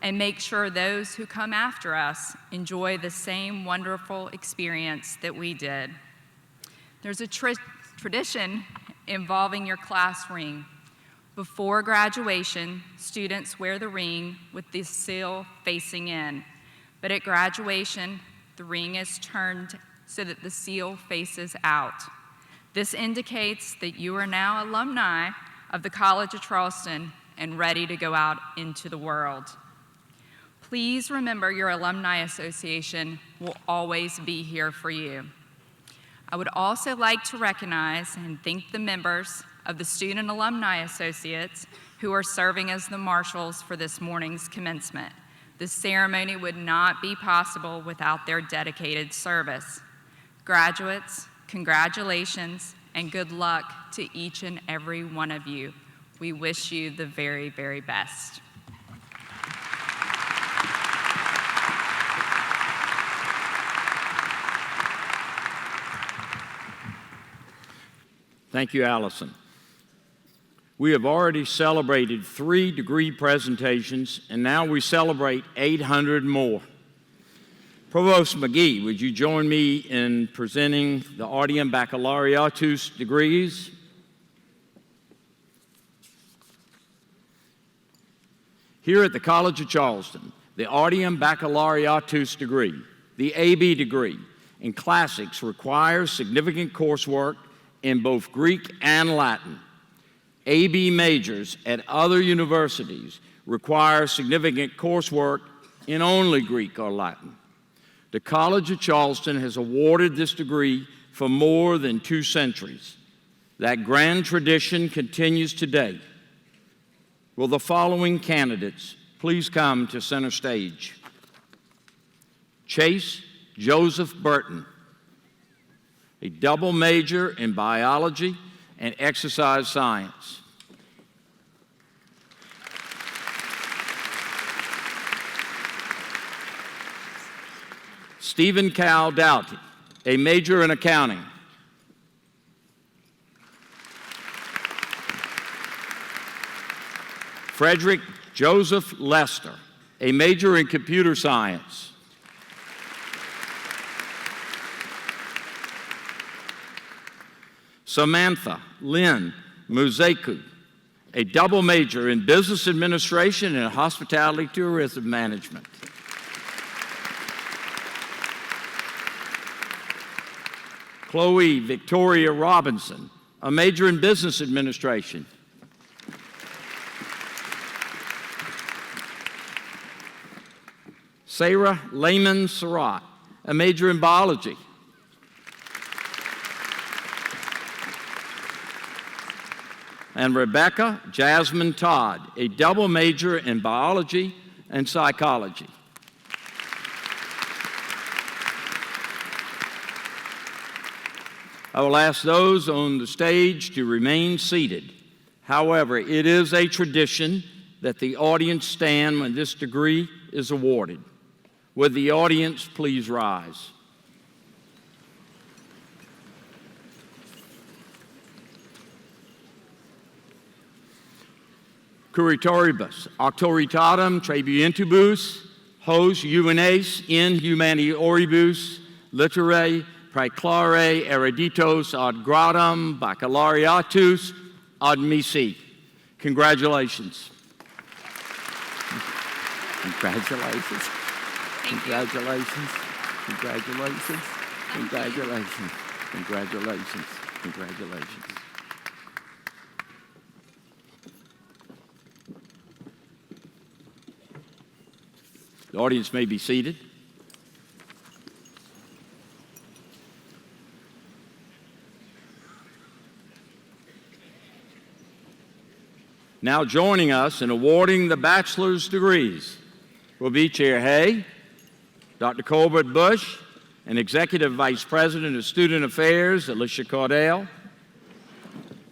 and make sure those who come after us enjoy the same wonderful experience that we did. There's a tradition involving your class ring. Before graduation, students wear the ring with the seal facing in, but at graduation, the ring is turned so that the seal faces out. This indicates that you are now alumni of the College of Charleston and ready to go out into the world. Please remember your Alumni Association will always be here for you. I would also like to recognize and thank the members of the Student Alumni Associates who are serving as the marshals for this morning's commencement. This ceremony would not be possible without their dedicated service. Graduates, congratulations and good luck to each and every one of you. We wish you the very, very best. Thank you, Allison. We have already celebrated 3 degree presentations, and now we celebrate 800 more. Provost McGee, would you join me in presenting the Audium Baccalaureatus degrees? Here at the College of Charleston, the Audium Baccalaureatus degree, the AB degree, in classics requires significant coursework in both Greek and Latin. AB majors at other universities require significant coursework in only Greek or Latin. The College of Charleston has awarded this degree for more than 2 centuries. That grand tradition continues today. Will the following candidates please come to center stage? Chase Joseph Burton, a double major in biology and exercise science. Stephen Cal Doughty, a major in accounting. Frederick Joseph Lester, a major in computer science. Samantha Lynn Muzeku, a double major in business administration and hospitality tourism management. Chloe Victoria Robinson, a major in business administration. Sarah Lehman Surratt, a major in biology. And Rebecca Jasmine Todd, a double major in biology and psychology. I will ask those on the stage to remain seated. However, it is a tradition that the audience stand when this degree is awarded. Would the audience please rise? Curatoribus, auctoritatem tribuentibus, hos juvenes in humanioribus, literae praeclare eruditos ad gradum baccalaureatus admissi. Congratulations. Congratulations. Congratulations. Congratulations. Congratulations. Congratulations. Congratulations. The audience may be seated. Now joining us in awarding the bachelor's degrees will be Chair Hay, Dr. Colbert Bush, and Executive Vice President of Student Affairs, Alicia Cardell,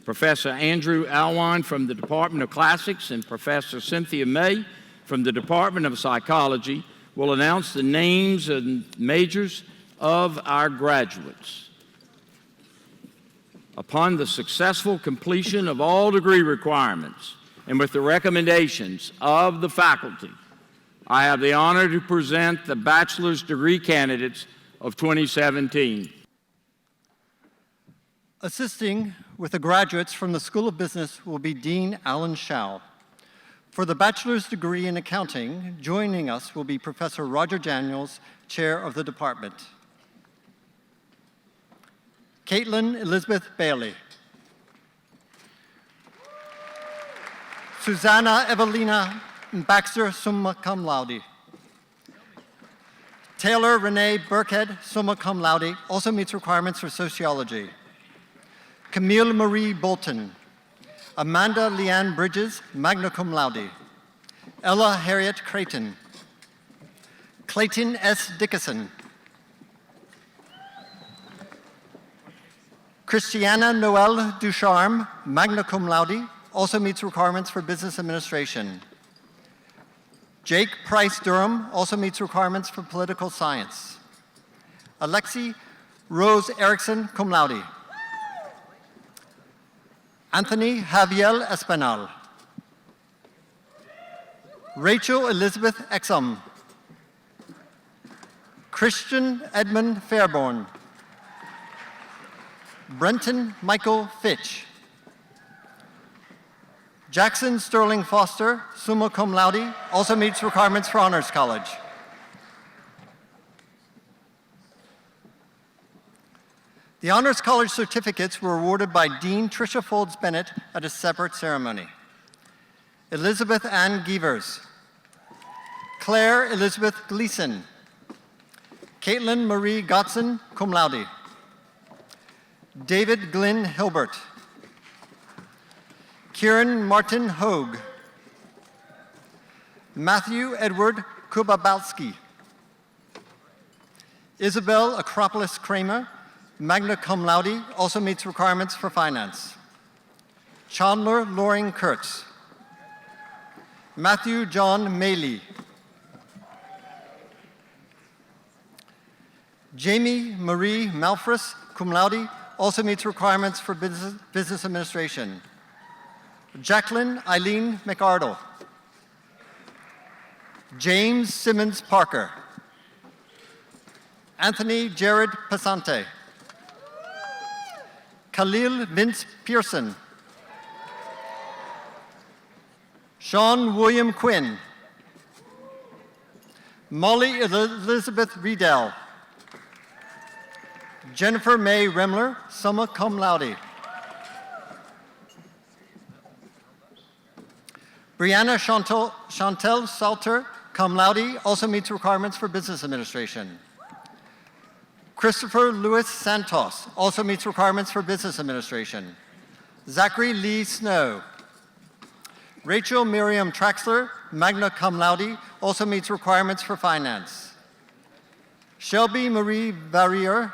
Professor Andrew Alwine from the Department of Classics, and Professor Cynthia May from the Department of Psychology will announce the names and majors of our graduates. Upon the successful completion of all degree requirements and with the recommendations of the faculty, I have the honor to present the bachelor's degree candidates of 2017. Assisting with the graduates from the School of Business will be Dean Alan Schau. For the bachelor's degree in accounting, joining us will be Professor Roger Daniels, chair of the department. Caitlin Elizabeth Bailey. Susanna Evelina Baxter, summa cum laude. Taylor Renee Burkhead, summa cum laude, also meets requirements for sociology. Camille Marie Bolton. Amanda Leanne Bridges, magna cum laude. Ella Harriet Creighton. Clayton S. Dickinson. Christiana Noelle Ducharme, magna cum laude, also meets requirements for business administration. Jake Price Durham also meets requirements for political science. Alexi Rose Erickson, cum laude. Anthony Javier Espinal. Rachel Elizabeth Exum. Christian Edmund Fairborn. Brenton Michael Fitch. Jackson Sterling Foster, summa cum laude, also meets requirements for Honors College. The Honors College certificates were awarded by Dean Tricia Folds Bennett at a separate ceremony. Elizabeth Ann Gievers. Claire Elizabeth Gleason. Caitlin Marie Gotson, cum laude. David Glynn Hilbert. Kieran Martin Hogue. Matthew Edward Kubabalski. Isabel Acropolis Kramer, magna cum laude, also meets requirements for finance. Chandler Loring Kurtz. Matthew John Maley. Jamie Marie Malfris, cum laude, also meets requirements for business administration. Jacqueline Eileen McArdle. James Simmons Parker. Anthony Jared Pasante. Khalil Vince Pearson. Sean William Quinn. Molly Elizabeth Riedel. Jennifer May Remler, summa cum laude. Brianna Chantel Salter, cum laude, also meets requirements for business administration. Christopher Lewis Santos, also meets requirements for business administration. Zachary Lee Snow. Rachel Miriam Traxler, magna cum laude, also meets requirements for finance. Shelby Marie Barrier.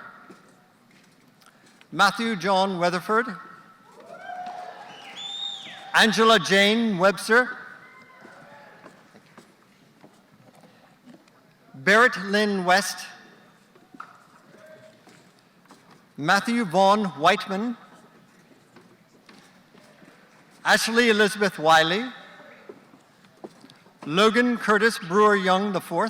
Matthew John Weatherford. Angela Jane Webster. Barrett Lynn West. Matthew Vaughn Whiteman. Ashley Elizabeth Wiley. Logan Curtis Brewer Young IV.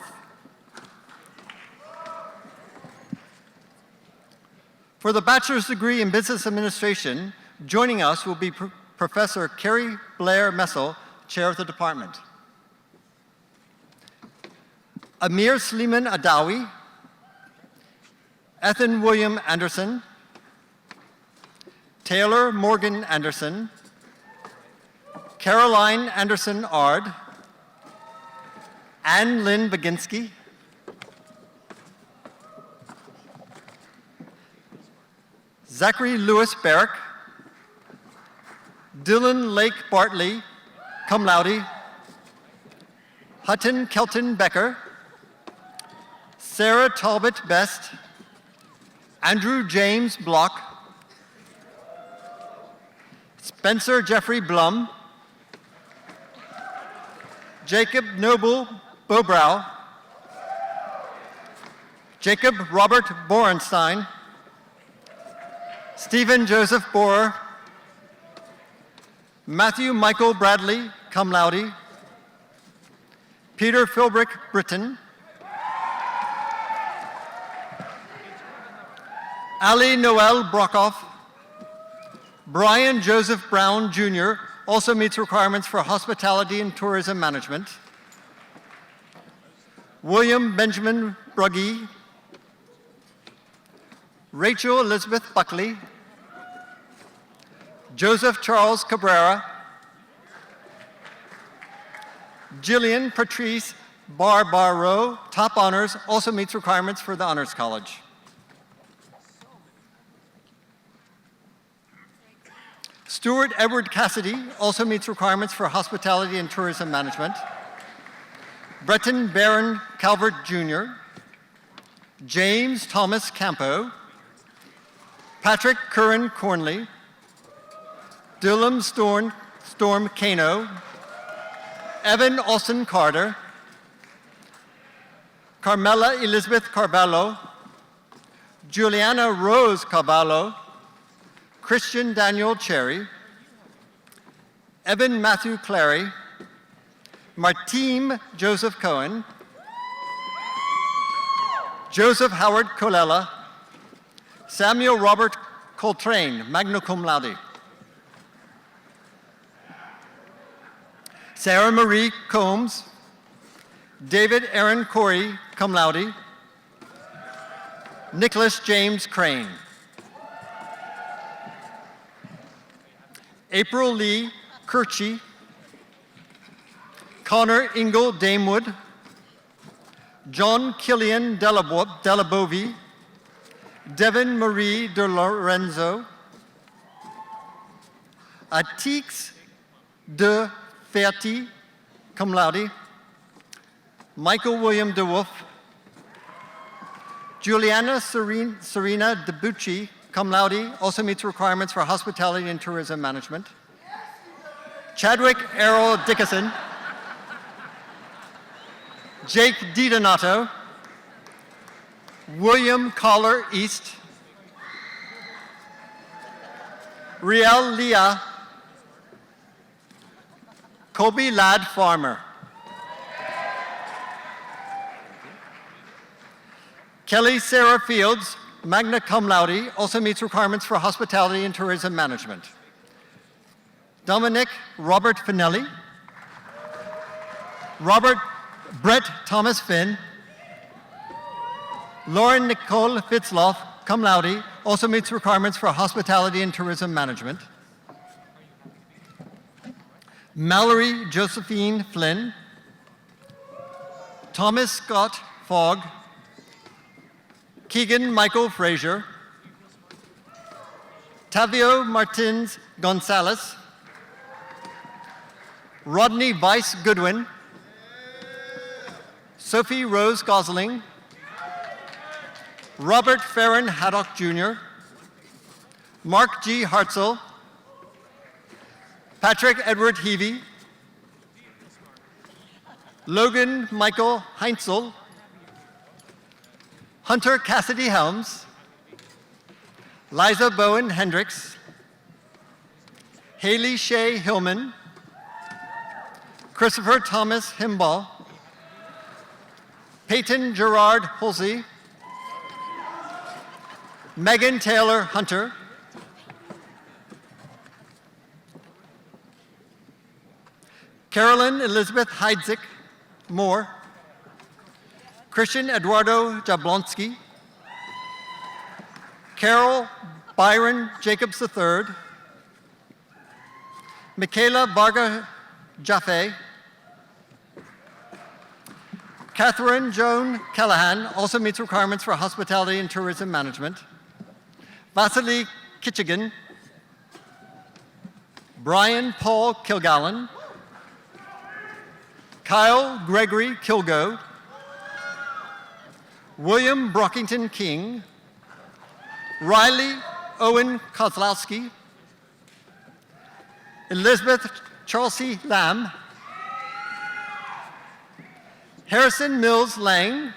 For the bachelor's degree in business administration, joining us will be Professor Carrie Blair Messel, chair of the department. Amir Sleeman Adawi. Ethan William Anderson. Taylor Morgan Anderson. Caroline Anderson Ard. Ann Lynn Baginski. Zachary Lewis Barrick. Dylan Lake Bartley. cum laude. Hutton Kelton Becker. Sarah Talbot Best. Andrew James Block. Spencer Jeffrey Blum. Jacob Noble Bobrow. Jacob Robert Borenstein. Stephen Joseph Borer. Matthew Michael Bradley, cum laude. Peter Philbrick Britton. Ali Noel Brockhoff. Brian Joseph Brown, Jr., also meets requirements for hospitality and tourism management. William Benjamin Brugge. Rachel Elizabeth Buckley. Joseph Charles Cabrera. Jillian Patrice Barbaro, top honors, also meets requirements for the Honors College. Stuart Edward Cassidy also meets requirements for hospitality and tourism management. Breton Barron Calvert Jr. James Thomas Campo. Patrick Curran Cornley. Dylan Storm Kano. Evan Austin Carter. Carmela Elizabeth Carvalho. Juliana Rose Carvalho. Christian Daniel Cherry. Evan Matthew Clary. Martine Joseph Cohen. Joseph Howard Colella. Samuel Robert Coltrane, magna cum laude. Sarah Marie Combs. David Aaron Corey, cum laude. Nicholas James Crane. April Lee Kirchie. Connor Ingle Damewood. John Killian Delabovi. Devin Marie De Lorenzo. Atix De Ferti, cum laude. Michael William DeWolf. Juliana Serena DeBucci, cum laude, also meets requirements for hospitality and tourism management. Chadwick Errol Dickinson. Jake DiDonato. William Collar East. Riel Leah. Colby Ladd Farmer. Kelly Sarah Fields, magna cum laude, also meets requirements for hospitality and tourism management. Dominic Robert Finelli. Brett Thomas Finn. Lauren Nicole Fitzloff, cum laude, also meets requirements for hospitality and tourism management. Mallory Josephine Flynn. Thomas Scott Fogg. Keegan Michael Frazier. Tavio Martins Gonzalez. Rodney Weiss Goodwin. Sophie Rose Gosling. Robert Farron Haddock Jr. Mark G. Hartzell. Patrick Edward Heavey. Logan Michael Heinzel. Hunter Cassidy Helms. Liza Bowen Hendricks. Haley Shea Hillman. Christopher Thomas Himball. Peyton Gerard Hulsey. Megan Taylor Hunter. Carolyn Elizabeth Heidzik Moore. Christian Eduardo Jablonski. Carol Byron Jacobs III. Michaela Varga Jaffe. Catherine Joan Callahan also meets requirements for hospitality and tourism management. Vasily Kitchigan. Brian Paul Kilgallen. Kyle Gregory Kilgo, William Brockington King, Riley Owen Kozlowski, Elizabeth Chelsea Lamb, Harrison Mills Lang,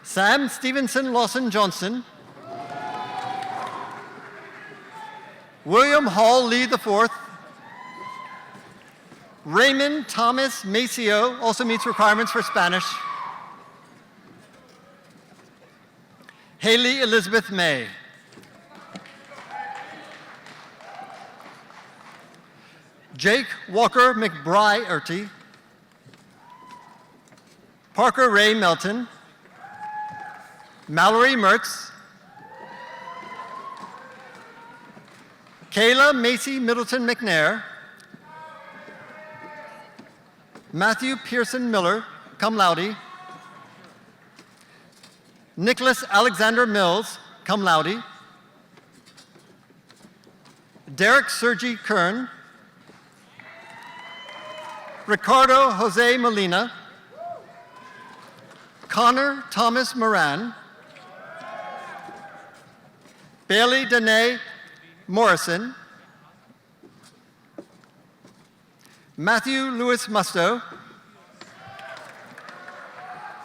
Sam Stevenson Lawson Johnson, William Hall Lee IV, Raymond Thomas Maceo, also meets requirements for Spanish, Haley Elizabeth May. Jake Walker McBride-Erty, Parker Ray Melton, Mallory Mertz, Kayla Macy Middleton McNair, Matthew Pearson Miller, cum laude, Nicholas Alexander Mills, cum laude, Derek Sergi Kern, Ricardo Jose Molina, Connor Thomas Moran, Bailey Danae Morrison, Matthew Lewis Musto,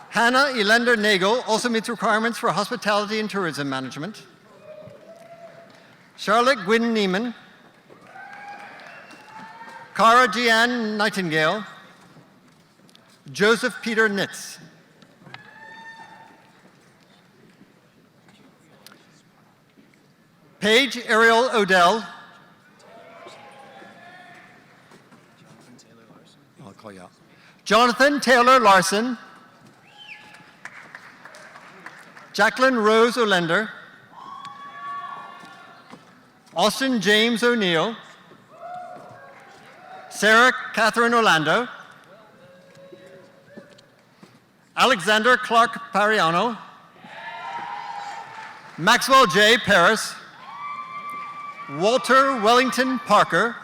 Hannah Elender Nagel, also meets requirements for hospitality and tourism management, Charlotte Gwynn Neiman, Cara Jeanne Nightingale, Joseph Peter Nitz. Paige Ariel Odell. I'll call you out. Jonathan Taylor Larson. Jacqueline Rose Olender. Austin James O'Neill. Sarah Catherine Orlando. Alexander Clark Pariano. Maxwell J. Paris. Walter Wellington Parker.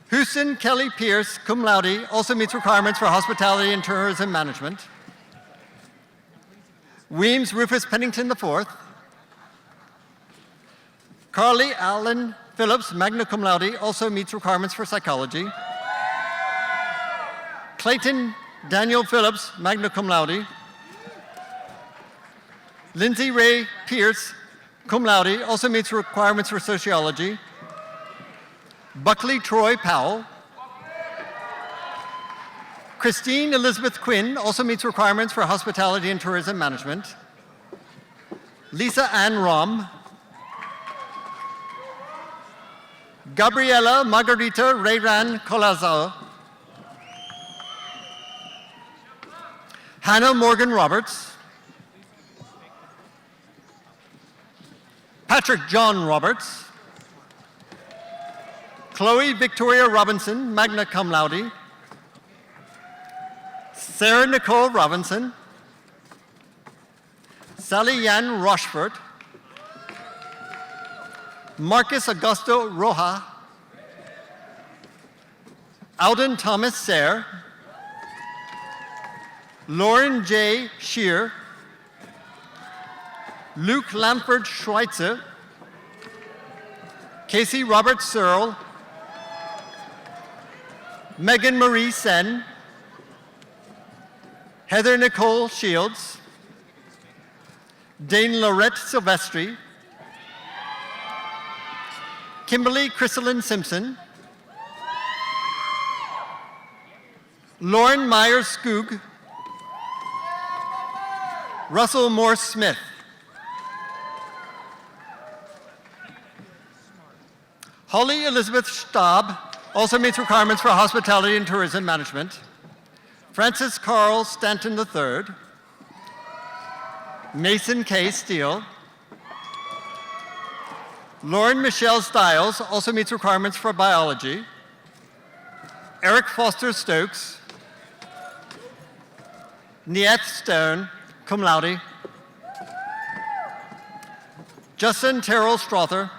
Houston Kelly Pierce, cum laude, also meets requirements for hospitality and tourism management. Weems Rufus Pennington IV. Carly Allen Phillips, magna cum laude, also meets requirements for psychology. Clayton Daniel Phillips, magna cum laude. Lindsay Ray Pierce, cum laude, also meets requirements for sociology. Buckley Troy Powell. Christine Elizabeth Quinn, also meets requirements for hospitality and tourism management. Lisa Ann Rom. Gabriela Margarita Reyran Colazzo. Hannah Morgan Roberts. Patrick John Roberts. Chloe Victoria Robinson, magna cum laude. Sarah Nicole Robinson. Sally Yann Rochefort. Marcus Augusto Roja. Alden Thomas Sayre. Lauren J. Shear. Luke Lamford Schweitzer. Casey Robert Searle. Megan Marie Sen. Heather Nicole Shields. Dane Lorette Silvestri. Kimberly Chrysalyn Simpson. Lauren Myers Skoog. Russell Morse Smith. Holly Elizabeth Staub also meets requirements for hospitality and tourism management. Francis Carl Stanton III. Mason K. Steele. Lauren Michelle Stiles also meets requirements for biology. Eric Foster Stokes. Nieth Stone, cum laude. Justin Terrell Strother.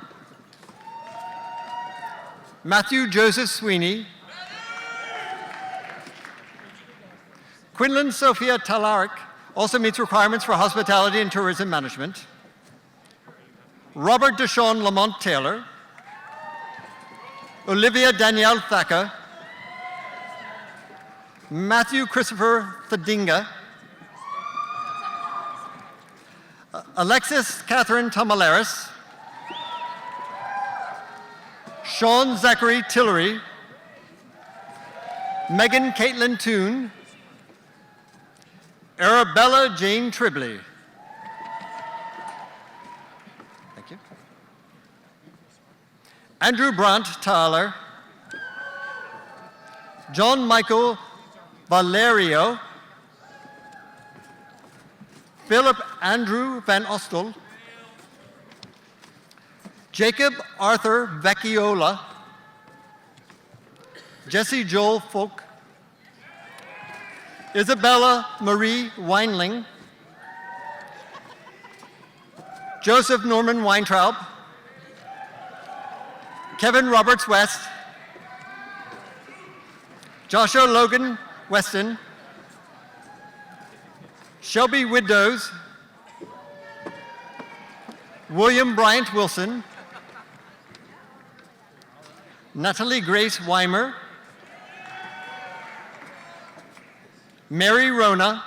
Matthew Joseph Sweeney, Quinlan Sophia Talarik, also meets requirements for hospitality and tourism management. Robert Deshawn Lamont Taylor, Olivia Danielle Thacker, Matthew Christopher Thadinga, Alexis Catherine Tamaleris, Sean Zachary Tillery, Megan Caitlin Toon, Arabella Jane Tribley. Thank you. Andrew Brandt Tyler, John Michael Valerio, Philip Andrew Van Ostel, Jacob Arthur Vecchiola, Jesse Joel Folk, Isabella Marie Weinling, Joseph Norman Weintraub, Kevin Roberts West, Joshua Logan Weston, Shelby Widows, William Bryant Wilson, Natalie Grace Weimer, Mary Rona,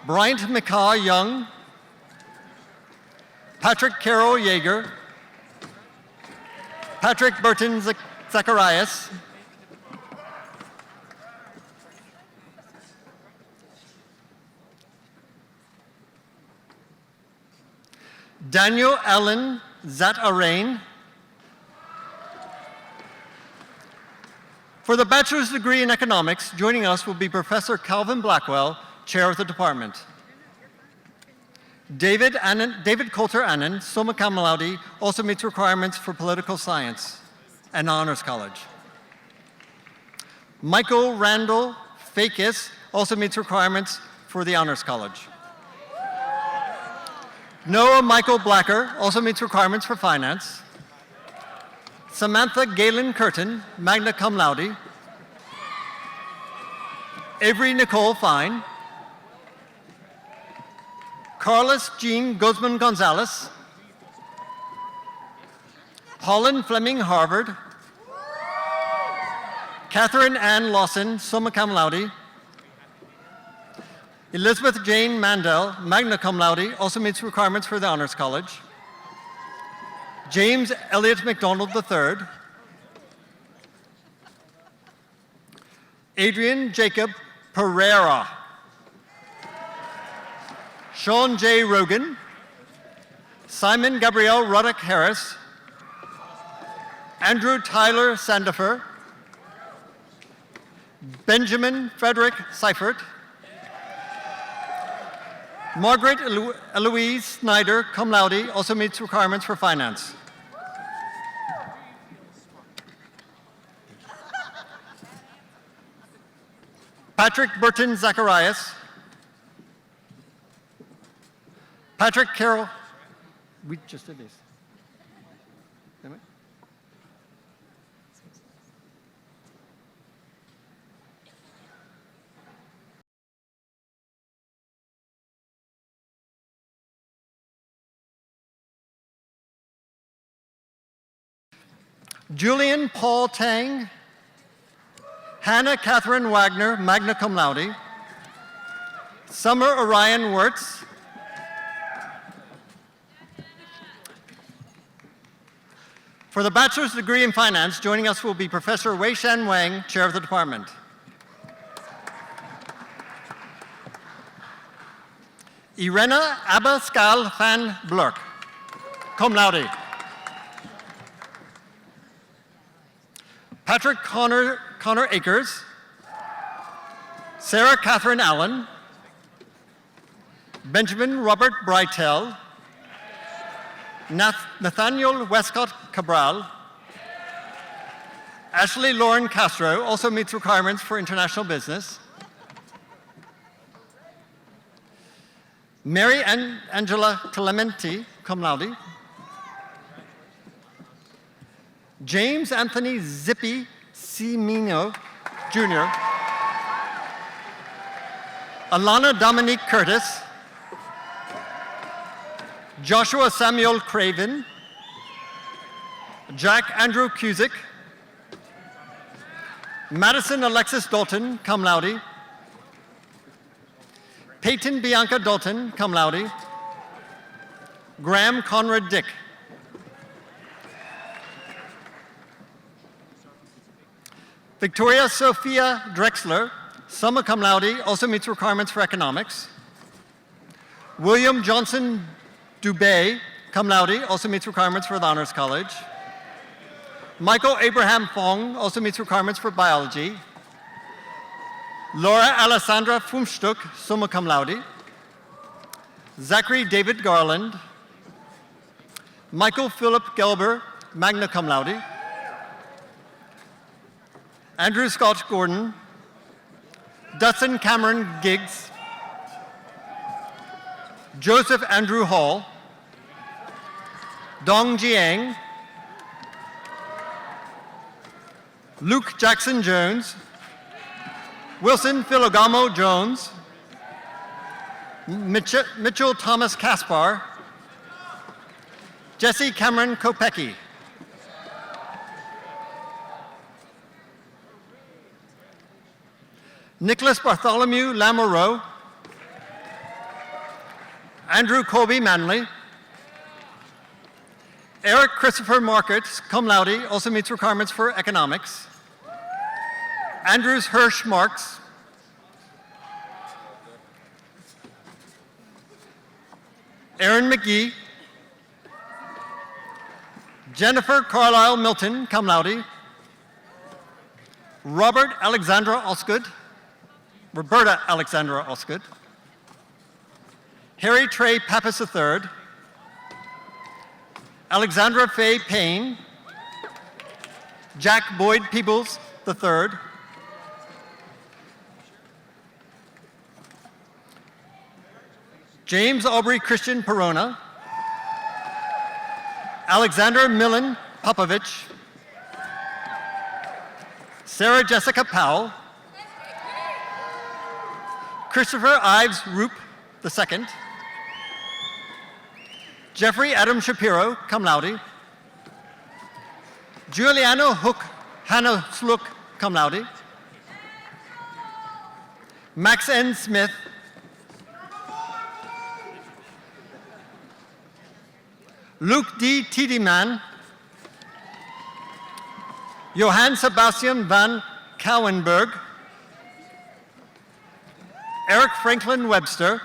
Bryant McCaw Young, Patrick Carroll Yeager, Patrick Burton Zacharias, Daniel Allen Zat-Arain. For the bachelor's degree in economics, joining us will be Professor Calvin Blackwell, chair of the department. David Coulter Annan, summa cum laude, also meets requirements for political science and honors college. Michael Randall Fakis also meets requirements for the honors college. Noah Michael Blacker also meets requirements for finance. Samantha Galen Curtin, magna cum laude. Avery Nicole Fine. Carlos Jean Guzman Gonzalez. Holland Fleming Harvard. Catherine Ann Lawson, summa cum laude. Elizabeth Jane Mandel, magna cum laude, also meets requirements for the Honors College. James Elliott McDonald III. Adrian Jacob Pereira. Sean J. Rogan. Simon Gabrielle Ruddock Harris. Andrew Tyler Sandifer. Benjamin Frederick Seifert. Margaret Eloise Snyder, cum laude, also meets requirements for finance. Patrick Burton Zacharias. Patrick Carroll. We just did these. Didn't we? Julian Paul Tang, Hannah Catherine Wagner, magna cum laude, Summer Orion Wirtz, for the bachelor's degree in finance, joining us will be Professor Wei Shan Wang, chair of the department. Irena Abascal van Blurk, cum laude. Patrick Connor Akers, Sarah Catherine Allen, Benjamin Robert Breitel, Nathaniel Westcott Cabral, Ashley Lauren Castro also meets requirements for international business. Mary Angela Clementi, cum laude. James Anthony Zippy Cimino, Jr., Alana Dominique Curtis, Joshua Samuel Craven, Jack Andrew Cusick, Madison Alexis Dalton, cum laude, Peyton Bianca Dalton, cum laude, Graham Conrad Dick. Victoria Sophia Drexler, summa cum laude, also meets requirements for economics. William Johnson Dubé, cum laude, also meets requirements for the Honors College. Michael Abraham Fong also meets requirements for biology. Laura Alessandra Fumstuck, summa cum laude. Zachary David Garland. Michael Philip Gelber, magna cum laude. Andrew Scott Gordon. Dustin Cameron Giggs. Joseph Andrew Hall. Dong Jiang. Luke Jackson Jones. Wilson Filogamo Jones. Mitchell Thomas Caspar. Jesse Cameron Kopecki. Nicholas Bartholomew Lamoureux. Andrew Colby Manley. Eric Christopher Market, cum laude, also meets requirements for economics. Andrews Hirsch Marks. Aaron McGee. Jennifer Carlisle Milton, cum laude. Roberta Alexandra Osgood. Harry Trey Pappas III. Alexandra Faye Payne. Jack Boyd Peebles III. James Aubrey Christian Perona. Alexander Millen Popovich. Sarah Jessica Powell. Christopher Ives Roop II. Jeffrey Adam Shapiro, cum laude. Giuliano Hook Hannah Slook, cum laude. Max N. Smith. Luke D. Tiedemann. Johann Sebastian van Kouwenberg. Eric Franklin Webster.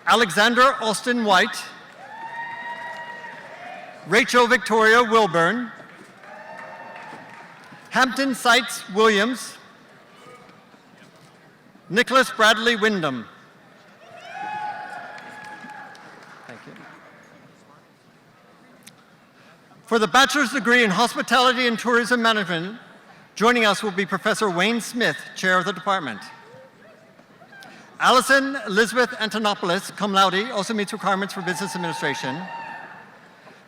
Alexander Austin White. Rachel Victoria Wilburn. Hampton Seitz Williams. Nicholas Bradley Wyndham. Thank you. For the bachelor's degree in Hospitality and Tourism Management, joining us will be Professor Wayne Smith, Chair of the Department. Allison Elizabeth Antonopoulos, cum laude, also meets requirements for Business Administration.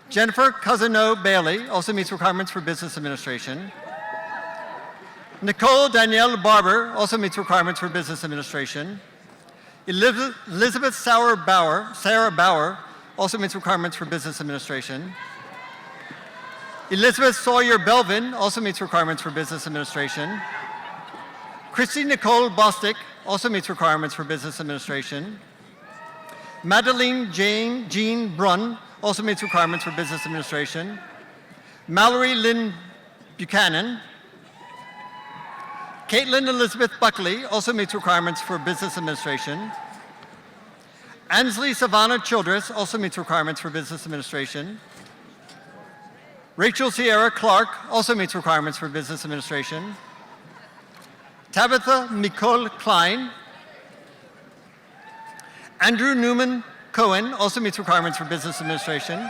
Jennifer Cousineau Bailey also meets requirements for Business Administration. Nicole Danielle Barber also meets requirements for Business Administration. Elizabeth Sarah Bauer also meets requirements for Business Administration. Elizabeth Sawyer Belvin also meets requirements for Business Administration. Christy Nicole Bostick also meets requirements for Business Administration. Madeline Jean Brunn also meets requirements for Business Administration. Mallory Lynn Buchanan. Caitlin Elizabeth Buckley also meets requirements for Business Administration. Ansley Savannah Childress also meets requirements for Business Administration. Rachel Sierra Clark also meets requirements for Business Administration. Tabitha Nicole Klein. Andrew Newman Cohen also meets requirements for Business Administration.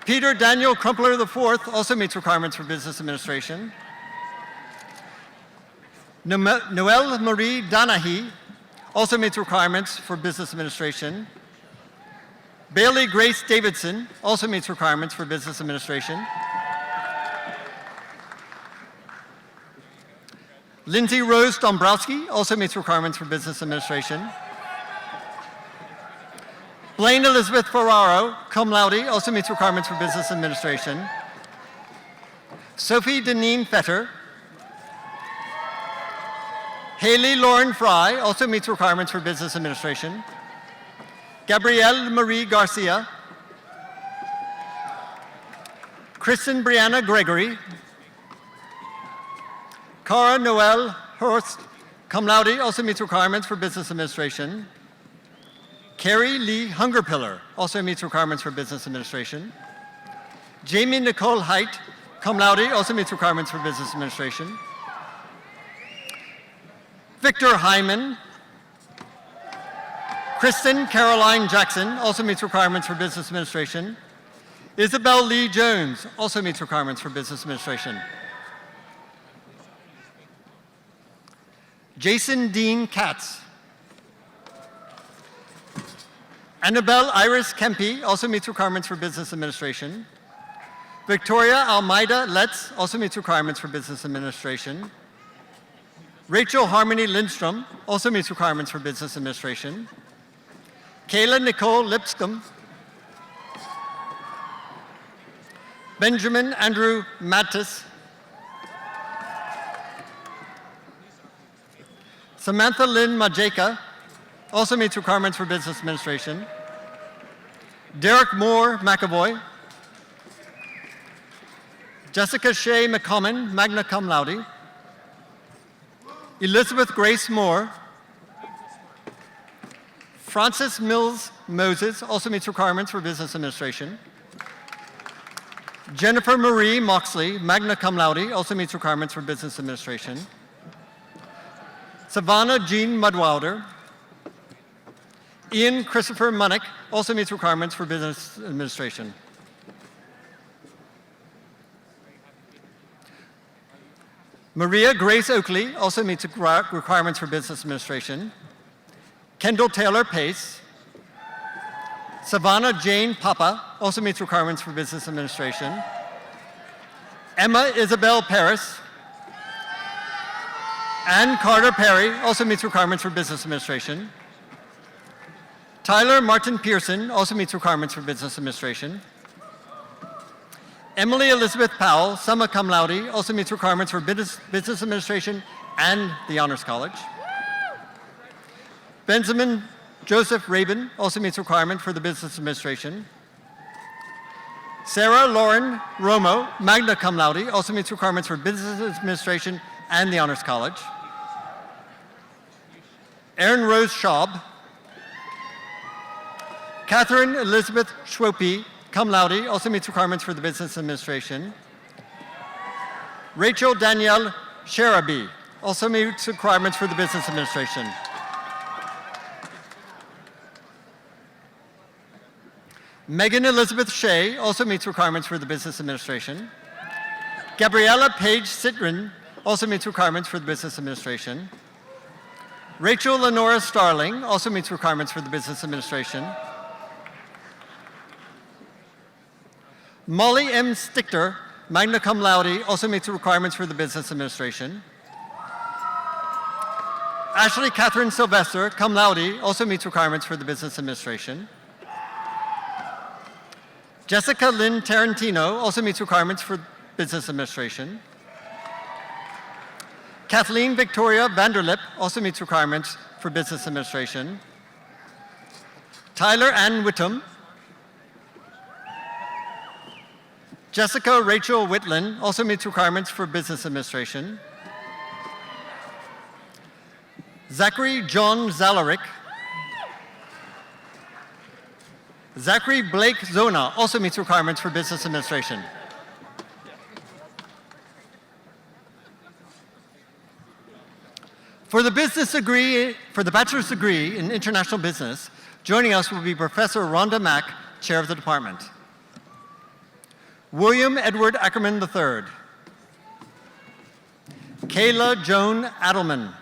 Peter Daniel Crumpler IV also meets requirements for Business Administration. Noelle Marie Donahue also meets requirements for Business Administration. Bailey Grace Davidson also meets requirements for business administration. Lindsay Rose Dombrowski also meets requirements for business administration. Blaine Elizabeth Ferraro, cum laude, also meets requirements for business administration. Sophie Deneen Fetter. Haley Lauren Fry also meets requirements for business administration. Gabrielle Marie Garcia. Kristen Brianna Gregory. Cara Noel Hurst, cum laude, also meets requirements for business administration. Carrie Lee Hungerpiller also meets requirements for business administration. Jamie Nicole Height, cum laude, also meets requirements for business administration. Victor Hyman. Kristen Caroline Jackson also meets requirements for business administration. Isabel Lee Jones also meets requirements for business administration. Jason Dean Katz. Annabelle Iris Kempe also meets requirements for business administration. Victoria Almeida Letts also meets requirements for business administration. Rachel Harmony Lindstrom also meets requirements for business administration. Kayla Nicole Lipscomb. Benjamin Andrew Mattis. Samantha Lynn Majeka also meets requirements for business administration. Derek Moore McAvoy. Jessica Shea McCommon, magna cum laude. Elizabeth Grace Moore. Frances Mills Moses also meets requirements for business administration. Jennifer Marie Moxley, magna cum laude, also meets requirements for business administration. Savannah Jean Mudwilder. Ian Christopher Munnick also meets requirements for business administration. Maria Grace Oakley also meets requirements for business administration. Kendall Taylor Pace. Savannah Jane Papa also meets requirements for business administration. Emma Isabel Paris. Ann Carter Perry also meets requirements for business administration. Tyler Martin Pearson also meets requirements for business administration. Emily Elizabeth Powell, summa cum laude, also meets requirements for business administration and the Honors College. Benjamin Joseph Rabin also meets requirement for the business administration. Sarah Lauren Romo, magna cum laude, also meets requirements for business administration and the Honors College. Erin Rose Schaub. Catherine Elizabeth Schwope, cum laude, also meets requirements for the business administration. Rachel Danielle Sheraby also meets requirements for the business administration. Megan Elizabeth Shea also meets requirements for the business administration. Gabriella Page Citrin also meets requirements for the business administration. Rachel Lenora Starling also meets requirements for the business administration. Molly M. Stichter, magna cum laude, also meets the requirements for the business administration. Ashley Catherine Sylvester, cum laude, also meets requirements for the business administration. Jessica Lynn Tarantino also meets requirements for business administration. Kathleen Victoria Vanderlip also meets requirements for business administration. Tyler Ann Whittam. Jessica Rachel Whitland also meets requirements for business administration. Zachary John Zalarick. Zachary Blake Zona also meets requirements for business administration. For the bachelor's degree in international business, joining us will be Professor Rhonda Mack, chair of the department. William Edward Ackerman III. Kayla Joan Adelman.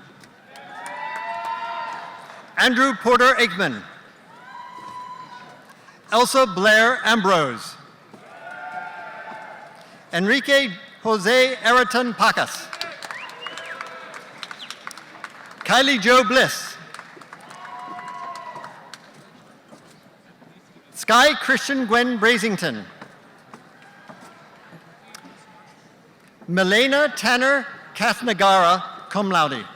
Andrew Porter Aikman. Elsa Blair Ambrose. Enrique Jose Eraton Pacas. Kylie Jo Bliss. Sky Christian Gwen Brazington. Milena Tanner Kathnagara, cum laude.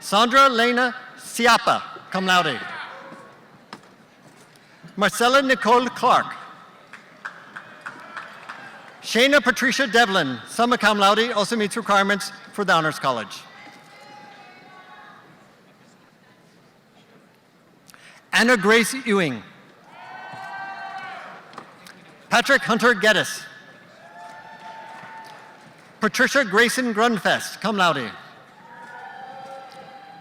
Sandra Lena Siapa, cum laude. Marcella Nicole Clark. Shayna Patricia Devlin, summa cum laude, also meets requirements for the Honors College. Anna Grace Ewing. Patrick Hunter Geddes. Patricia Grayson Grundfest, cum laude.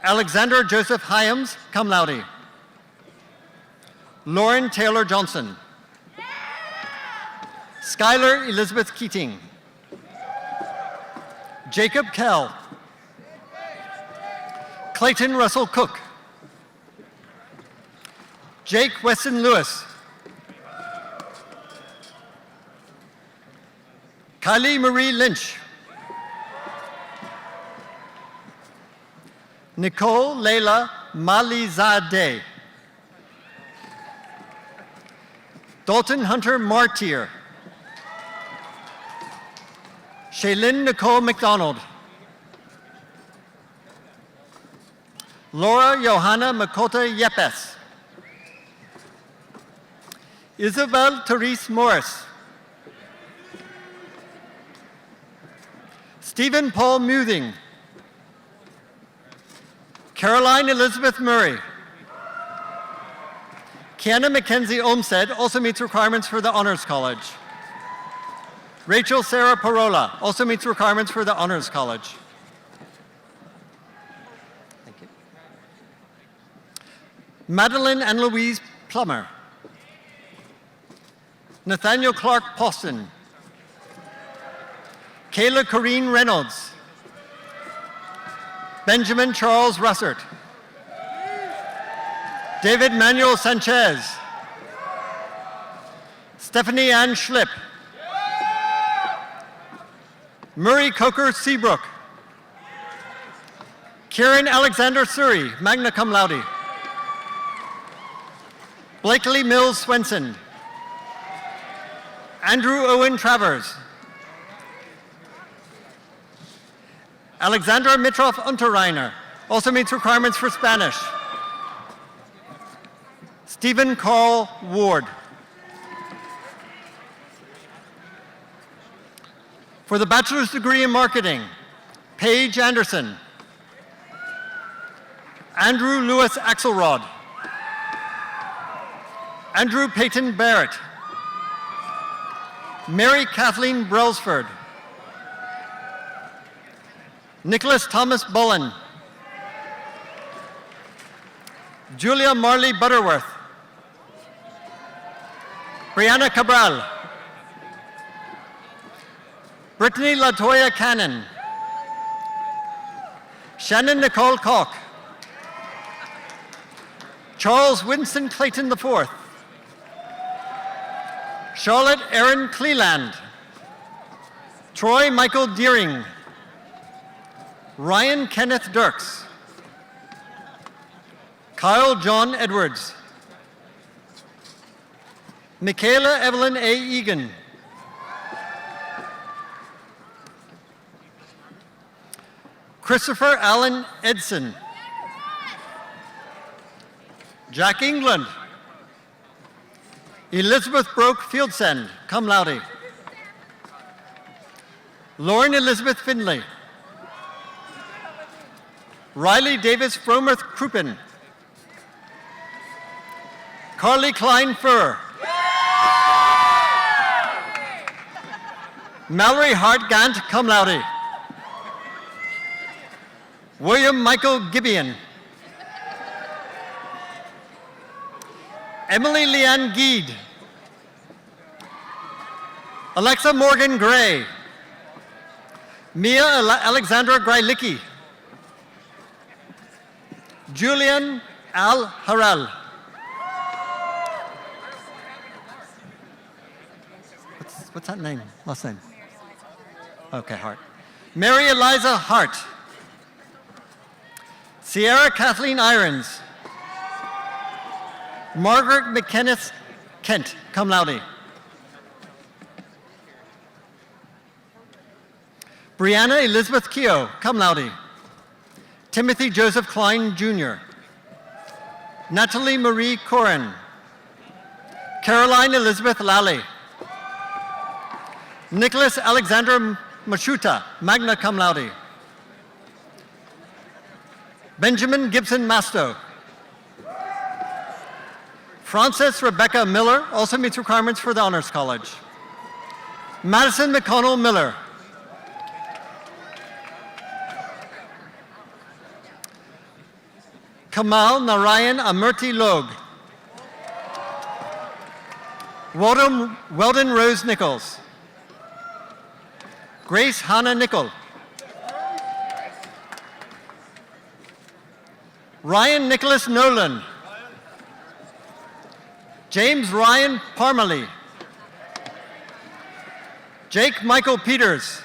Alexander Joseph Hyams, cum laude. Lauren Taylor Johnson. Skylar Elizabeth Keating. Jacob Kell. Clayton Russell Cook. Jake Weston Lewis. Kylie Marie Lynch. Nicole Leila Malizadeh. Dalton Hunter Martyr. Shaylin Nicole McDonald. Laura Johanna Makota Yepes. Isabel Therese Morris. Stephen Paul Muthing. Caroline Elizabeth Murray. Kiana Mackenzie Olmsted also meets requirements for the Honors College. Rachel Sarah Parola also meets requirements for the Honors College. Thank you. Madeline and Louise Plummer. Nathaniel Clark Poston. Kayla Corrine Reynolds. Benjamin Charles Russert. David Manuel Sanchez. Stephanie Ann Schlipp. Murray Coker Seabrook. Kieran Alexander Surrey, magna cum laude. Blakely Mills Swenson. Andrew Owen Travers. Alexandra Mitroff Unterreiner also meets requirements for Spanish. Stephen Carl Ward. For the bachelor's degree in marketing, Paige Anderson. Andrew Lewis Axelrod. Andrew Peyton Barrett. Mary Kathleen Brelsford. Nicholas Thomas Bullen. Julia Marley Butterworth. Brianna Cabral. Brittany Latoya Cannon. Shannon Nicole Koch. Charles Winston Clayton IV. Charlotte Erin Cleland. Troy Michael Deering. Ryan Kenneth Dirks. Kyle John Edwards. Michaela Evelyn A. Egan. Christopher Allen Edson. Jack England. Elizabeth Broke Fieldsend, cum laude. Lauren Elizabeth Finley. Riley Davis Fromerth Kruppen. Carly Klein Furr. Mallory Hart Gant, cum laude. William Michael Gibeon. Emily Leanne Geed. Alexa Morgan Gray. Mia Alexandra Greilicki. Julian Al Harrell. What's that name? Last name? Okay, Hart. Mary Eliza Hart. Sierra Kathleen Irons. Margaret McKennis Kent, cum laude. Brianna Elizabeth Keogh, cum laude. Timothy Joseph Klein, Jr. Natalie Marie Corin. Caroline Elizabeth Lally. Nicholas Alexander Machuta, magna cum laude. Benjamin Gibson Masto. Frances Rebecca Miller, also meets requirements for the Honors College. Madison McConnell Miller. Kamal Narayan Amurti Log. Weldon Rose Nichols. Grace Hannah Nickel. Ryan Nicholas Nolan. James Ryan Parmalee. Jake Michael Peters.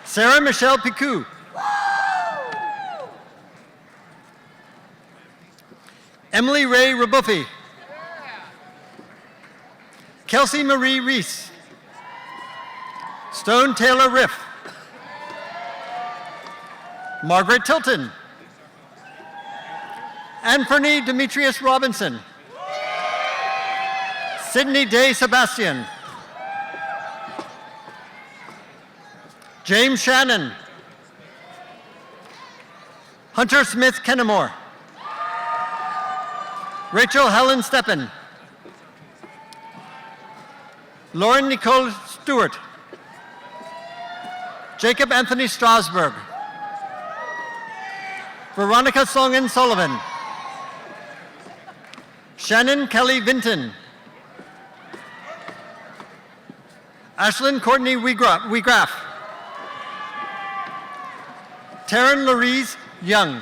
Sarah Michelle Picou. Emily Ray Rabuffi. Kelsey Marie Reese. Stone Taylor Riff. Margaret Tilton. Anthony Demetrius Robinson. Sydney Day Sebastian. James Shannon. Hunter Smith Kennemore. Rachel Helen Steppen. Lauren Nicole Stewart. Jacob Anthony Strasberg. Veronica Songen Sullivan. Shannon Kelly Vinton. Ashlyn Courtney Wiegraf. Taryn Louise Young.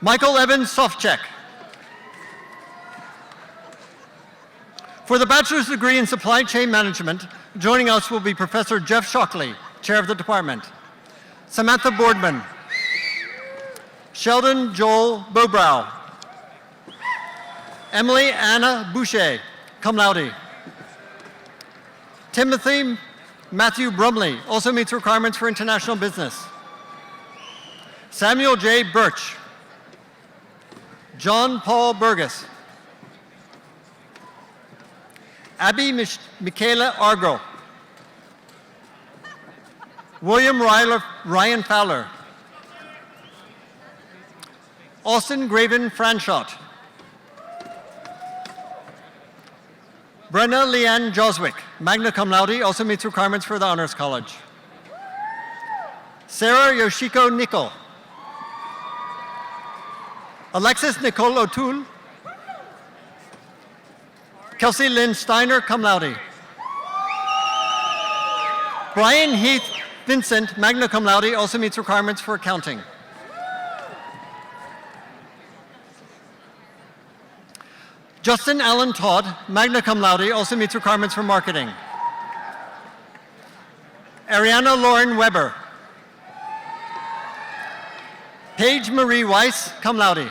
Michael Evans Sofcheck. For the bachelor's degree in supply chain management, joining us will be Professor Jeff Shockley, chair of the department. Samantha Boardman. Sheldon Joel Bobrow. Emily Anna Boucher, cum laude. Timothy Matthew Brumley, also meets requirements for international business. Samuel J. Birch. John Paul Burgess. Abby Michaela Argo. William Ryan Fowler. Austin Graven Franshot. Brenna Leanne Joswick, magna cum laude, also meets requirements for the Honors College. Sarah Yoshiko Nicol. Alexis Nicole O'Toole. Kelsey Lynn Steiner, cum laude. Brian Heath Vincent, magna cum laude, also meets requirements for accounting. Justin Allen Todd, magna cum laude, also meets requirements for marketing. Ariana Lauren Weber. Paige Marie Weiss, cum laude.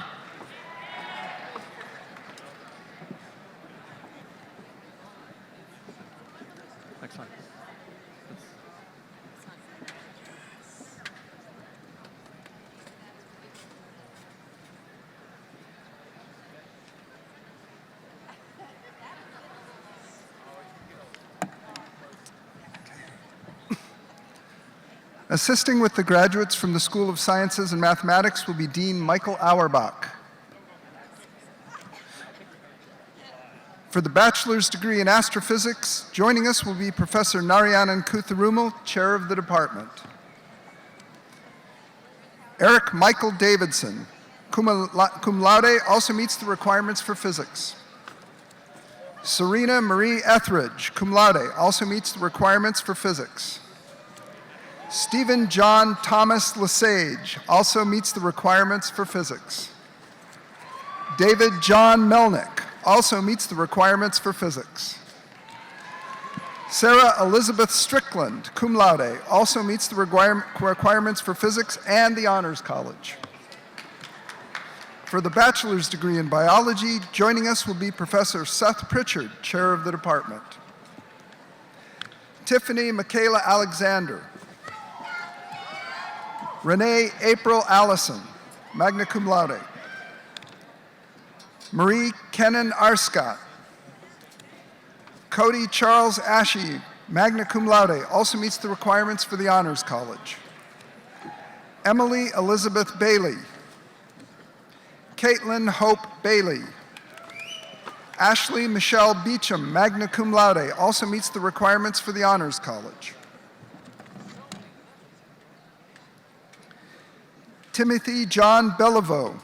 Excellent. Assisting with the graduates from the School of Sciences and Mathematics will be Dean Michael Auerbach. For the bachelor's degree in astrophysics, joining us will be Professor Narayanan Kutharumal, chair of the department. Eric Michael Davidson, cum laude, also meets the requirements for physics. Serena Marie Etheridge, cum laude, also meets the requirements for physics. Stephen John Thomas Lesage also meets the requirements for physics. David John Melnick, also meets the requirements for physics. Sarah Elizabeth Strickland, cum laude, also meets the requirements for physics and the Honors College. For the bachelor's degree in biology, joining us will be Professor Seth Pritchard, chair of the department. Tiffany Michaela Alexander. Renee April Allison, magna cum laude. Marie Kennan Arscott. Cody Charles Ashe, magna cum laude, also meets the requirements for the Honors College. Emily Elizabeth Bailey. Caitlin Hope Bailey. Ashley Michelle Beecham, magna cum laude, also meets the requirements for the Honors College. Timothy John Beliveau.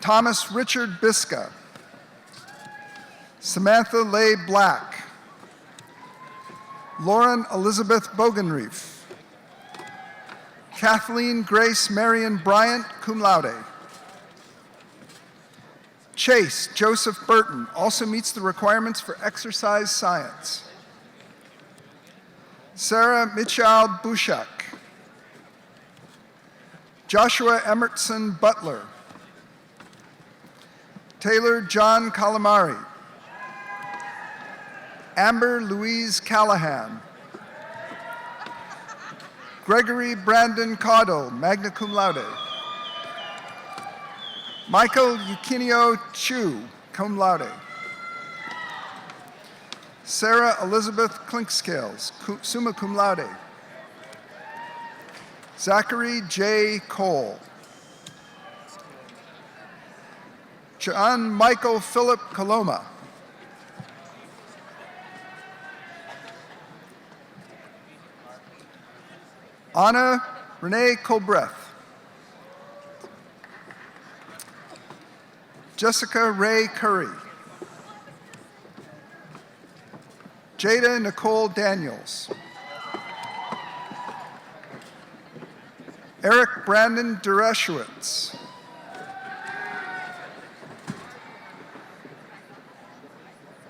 Thomas Richard Biska. Samantha Leigh Black. Lauren Elizabeth Bogenreef. Kathleen Grace Marion Bryant, cum laude. Chase Joseph Burton also meets the requirements for exercise science. Sarah Michal Bushak. Joshua Emerson Butler. Taylor John Calamari. Amber Louise Callahan. Gregory Brandon Caudle, magna cum laude. Michael Eugenio Chu, cum laude. Sarah Elizabeth Clinkscales, summa cum laude. Zachary J. Cole. John Michael Philip Coloma. Anna Renee Colbreth. Jessica Ray Curry. Jada Nicole Daniels. Eric Brandon Dereshowitz.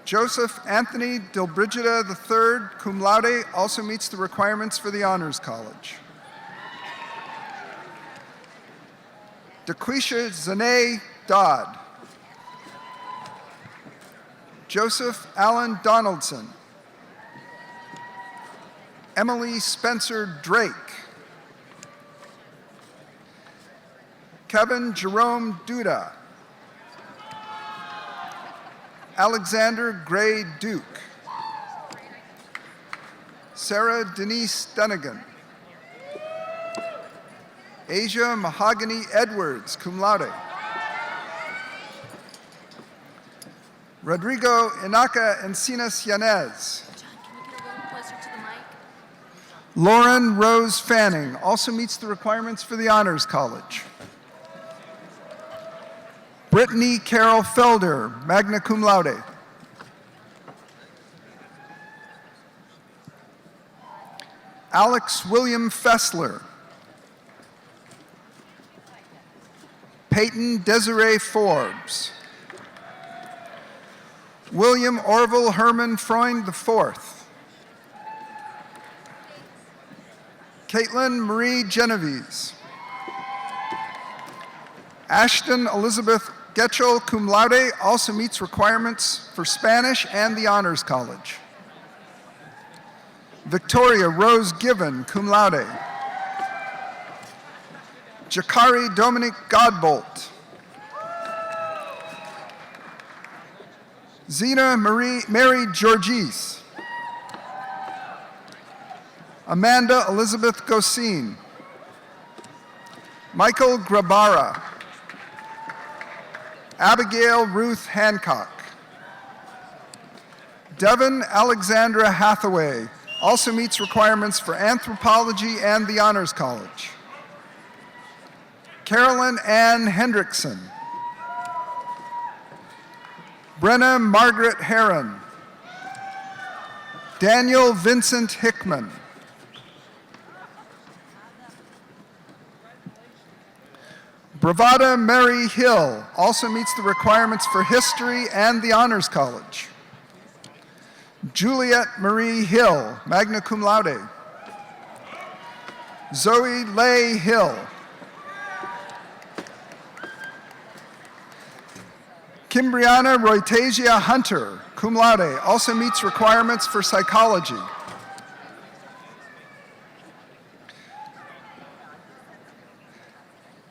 Joseph Anthony Dilbrigida III, cum laude, also meets the requirements for the Honors College. DeQuisha Zane Dodd. Joseph Allen Donaldson. Emily Spencer Drake. Kevin Jerome Duda. Alexander Gray Duke. Sarah Denise Dunnigan. Asia Mahogany Edwards, cum laude. Rodrigo Inaka Encinas Yanez. Lauren Rose Fanning also meets the requirements for the Honors College. Brittany Carol Felder, magna cum laude. Alex William Fessler. Peyton Desiree Forbes. William Orville Herman Freund IV. Caitlin Marie Genovese. Ashton Elizabeth Getchell, cum laude, also meets requirements for Spanish and the Honors College. Victoria Rose Given, cum laude. Jakari Dominic Godbolt. Zena Mary Georgis. Amanda Elizabeth Gosin. Michael Grabara. Abigail Ruth Hancock. Devin Alexandra Hathaway also meets requirements for anthropology and the Honors College. Carolyn Ann Hendrickson. Brenna Margaret Heron. Daniel Vincent Hickman. Bravada Mary Hill also meets the requirements for history and the Honors College. Juliet Marie Hill, magna cum laude. Zoe Leigh Hill. Kimbriana Roytasia Hunter, cum laude, also meets requirements for psychology.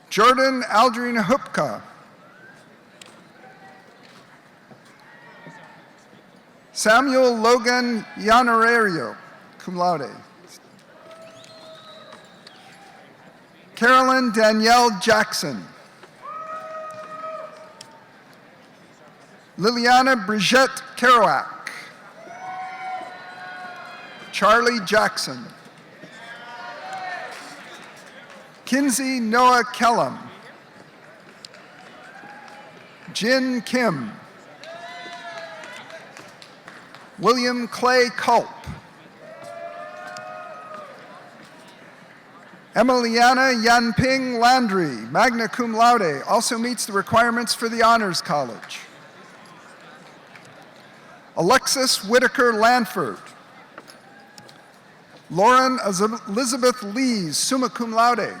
Jordan Aldrina Hupka. Samuel Logan Yanorario, cum laude. Carolyn Danielle Jackson. Liliana Brigitte Kerouac. Charlie Jackson. Kinsey Noah Kellum. Jin Kim. William Clay Culp. Emiliana Yanping Landry, magna cum laude, also meets the requirements for the Honors College. Alexis Whitaker Lanford. Lauren Elizabeth Lees, summa cum laude.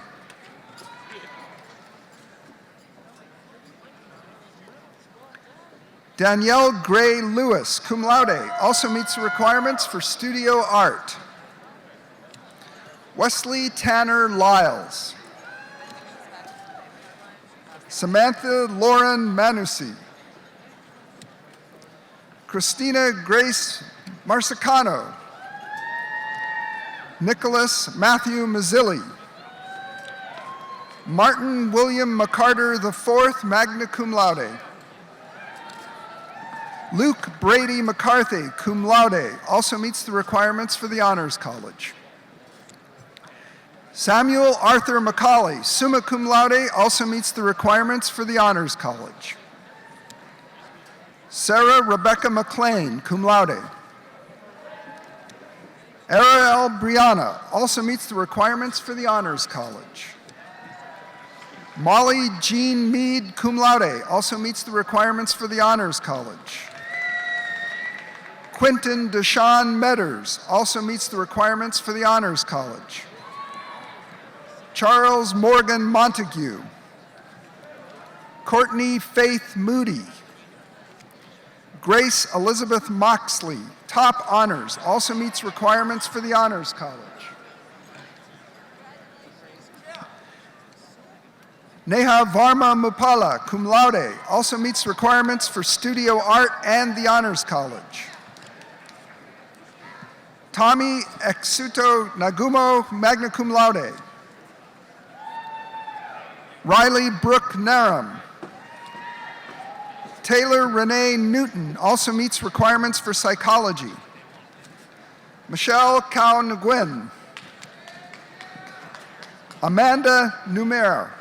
Danielle Gray Lewis, cum laude, also meets the requirements for studio art. Wesley Tanner Lyles. Samantha Lauren Manusi. Christina Grace Marsicano. Nicholas Matthew Mazzilli. Martin William McCarter IV, magna cum laude. Luke Brady McCarthy, cum laude, also meets the requirements for the Honors College. Samuel Arthur McCauley, summa cum laude, also meets the requirements for the Honors College. Sarah Rebecca McLean, cum laude. Ariel Brianna also meets the requirements for the Honors College. Molly Jean Mead, cum laude, also meets the requirements for the Honors College. Quentin Deshawn Medders also meets the requirements for the Honors College. Charles Morgan Montague. Courtney Faith Moody. Grace Elizabeth Moxley, top honors, also meets requirements for the Honors College. Neha Varma Mupala, cum laude, also meets requirements for studio art and the Honors College. Tommy Exuto Nagumo, magna cum laude. Riley Brooke Narum. Taylor Renee Newton also meets requirements for psychology. Michelle Cao Nguyen. Amanda Numer.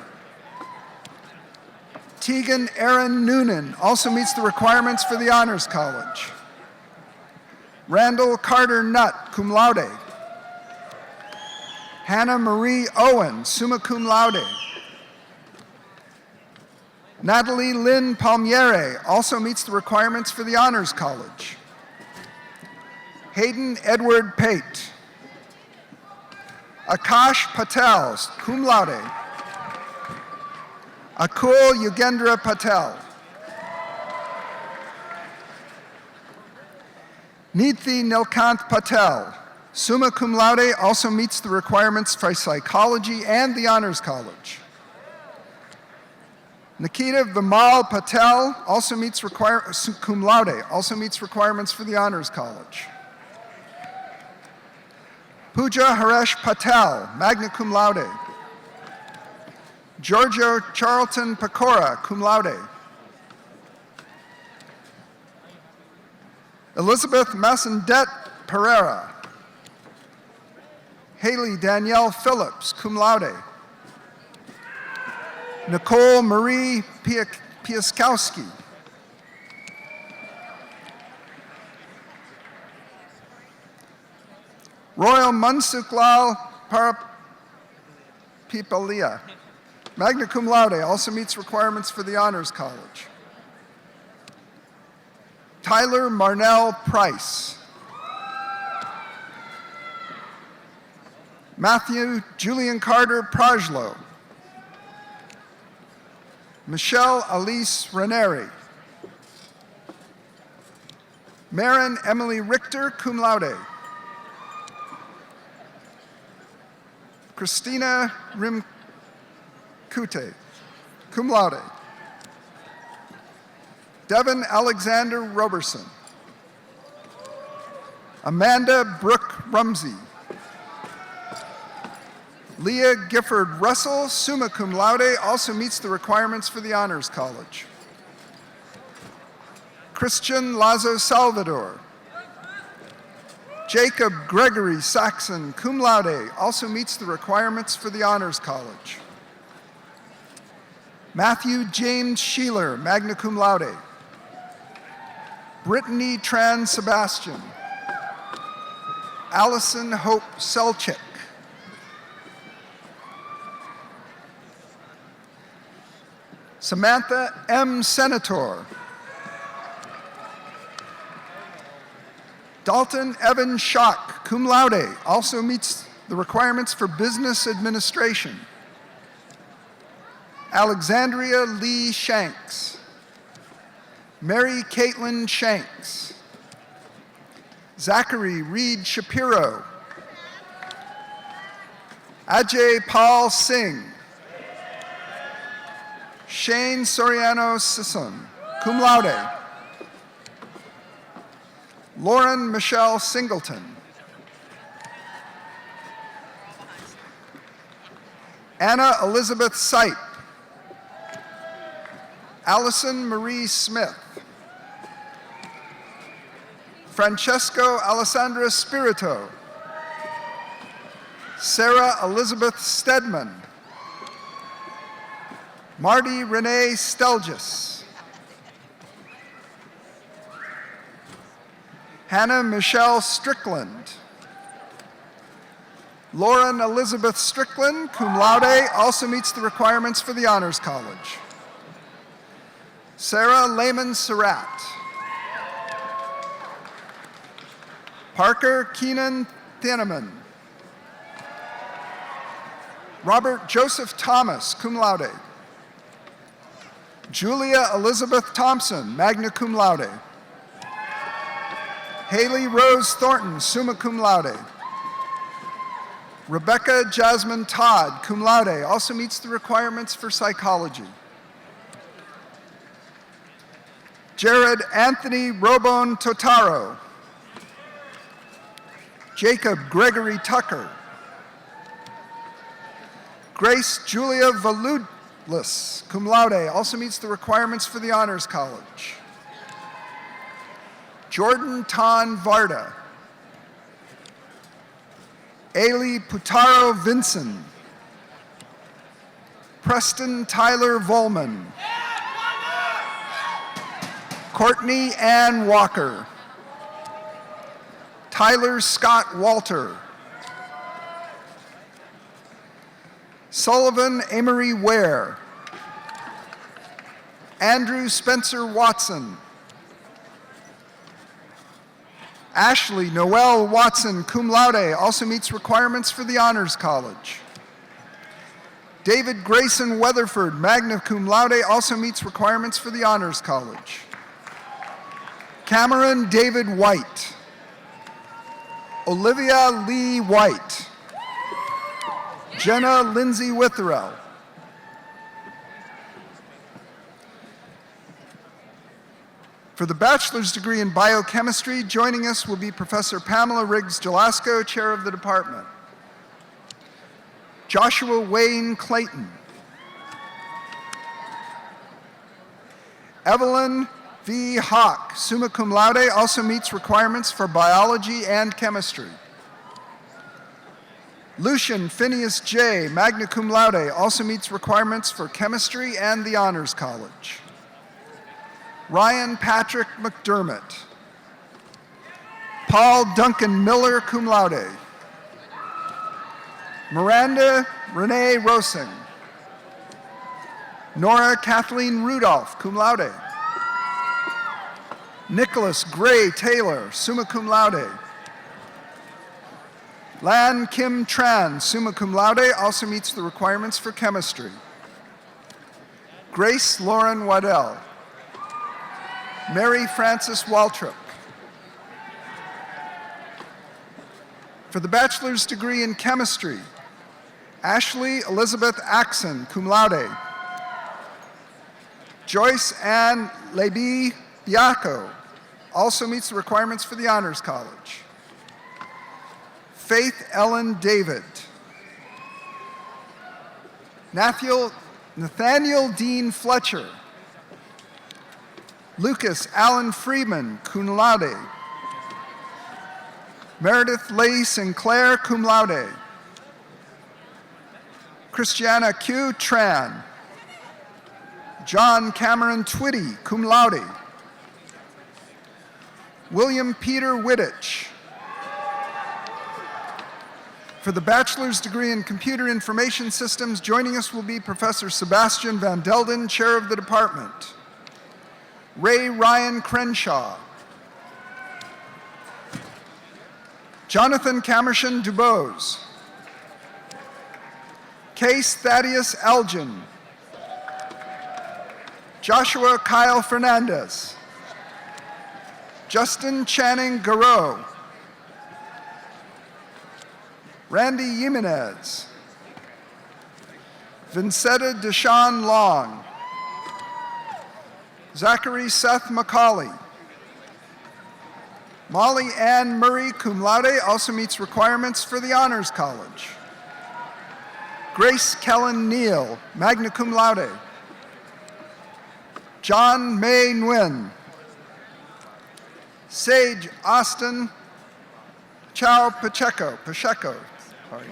Tegan Erin Noonan also meets the requirements for the Honors College. Randall Carter Nutt, cum laude. Hannah Marie Owen, summa cum laude. Natalie Lynn Palmiere also meets the requirements for the Honors College. Hayden Edward Pate. Akash Patel, cum laude. Akul Yugendra Patel. Neethi Nilkanth Patel, summa cum laude, also meets the requirements for psychology and the Honors College. Nikita Vimal Patel also meets cum laude, also meets requirements for the Honors College. Pooja Haresh Patel, magna cum laude. Giorgio Charlton Pecora, cum laude. Elizabeth Massendet Pereira. Haley Danielle Phillips, cum laude. Nicole Marie Piaskowski. Royal Mansuklal Parapipalia. magna cum laude, also meets requirements for the Honors College. Tyler Marnell Price. Matthew Julian Carter Prajlo. Michelle Elise Ranieri. Marin Emily Richter, cum laude. Christina Rimkute, cum laude. Devin Alexander Roberson. Amanda Brooke Rumsey. Leah Gifford Russell, summa cum laude, also meets the requirements for the Honors College. Christian Lazo Salvador. Jacob Gregory Saxon, cum laude, also meets the requirements for the Honors College. Matthew James Sheeler, magna cum laude. Brittany Tran Sebastian. Allison Hope Selchik. Samantha M. Senator. Dalton Evan Schock, cum laude, also meets the requirements for business administration. Alexandria Lee Shanks. Mary Caitlin Shanks. Zachary Reed Shapiro. Ajay Paul Singh. Shane Soriano Sisson, cum laude. Lauren Michelle Singleton. Anna Elizabeth Sipe. Allison Marie Smith. Francesco Alessandra Spirito. Sarah Elizabeth Stedman. Marty Renee Stelgis. Hannah Michelle Strickland. Lauren Elizabeth Strickland, cum laude, also meets the requirements for the Honors College. Sarah Lehman Surratt. Parker Keenan Thieneman. Robert Joseph Thomas, cum laude. Julia Elizabeth Thompson, magna cum laude. Haley Rose Thornton, summa cum laude. Rebecca Jasmine Todd, cum laude, also meets the requirements for psychology. Jared Anthony Robon Totaro. Jacob Gregory Tucker. Grace Julia Valudlis, cum laude, also meets the requirements for the Honors College. Jordan Ton Varda. Ailey Putaro Vinson. Preston Tyler Volman. Courtney Ann Walker. Tyler Scott Walter. Sullivan Amory Ware. Andrew Spencer Watson. Ashley Noel Watson, cum laude, also meets requirements for the Honors College. David Grayson Weatherford, magna cum laude, also meets requirements for the Honors College. Cameron David White. Olivia Lee White. Jenna Lindsay Witherell. For the bachelor's degree in biochemistry, joining us will be Professor Pamela Riggs Jalasco, chair of the department. Joshua Wayne Clayton. Evelyn V. Hawk, summa cum laude, also meets requirements for biology and chemistry. Lucian Phineas J., magna cum laude, also meets requirements for chemistry and the Honors College. Ryan Patrick McDermott. Paul Duncan Miller, cum laude. Miranda Renee Rosing. Nora Kathleen Rudolph, cum laude. Nicholas Gray Taylor, summa cum laude. Lan Kim Tran, summa cum laude, also meets the requirements for chemistry. Grace Lauren Waddell. Mary Frances Waltrip. For the bachelor's degree in chemistry, Ashley Elizabeth Axon, cum laude. Joyce Ann Leby Biaco also meets the requirements for the Honors College. Faith Ellen David. Nathaniel Dean Fletcher. Lucas Allen Freeman, cum laude. Meredith Leigh Sinclair, cum laude. Christiana Q. Tran. John Cameron Twitty, cum laude. William Peter Wittich. For the bachelor's degree in computer information systems, joining us will be Professor Sebastian Van Delden, chair of the department. Ray Ryan Crenshaw. Jonathan Camershon Dubose. Case Thaddeus Elgin. Joshua Kyle Fernandez. Justin Channing Garreau. Randy Jimenez. Vincetta Deshawn Long. Zachary Seth McCauley. Molly Ann Murray, cum laude, also meets requirements for the Honors College. Grace Kellen Neal, magna cum laude. John May Nguyen. Sage Austin Chow Pacheco. Sorry.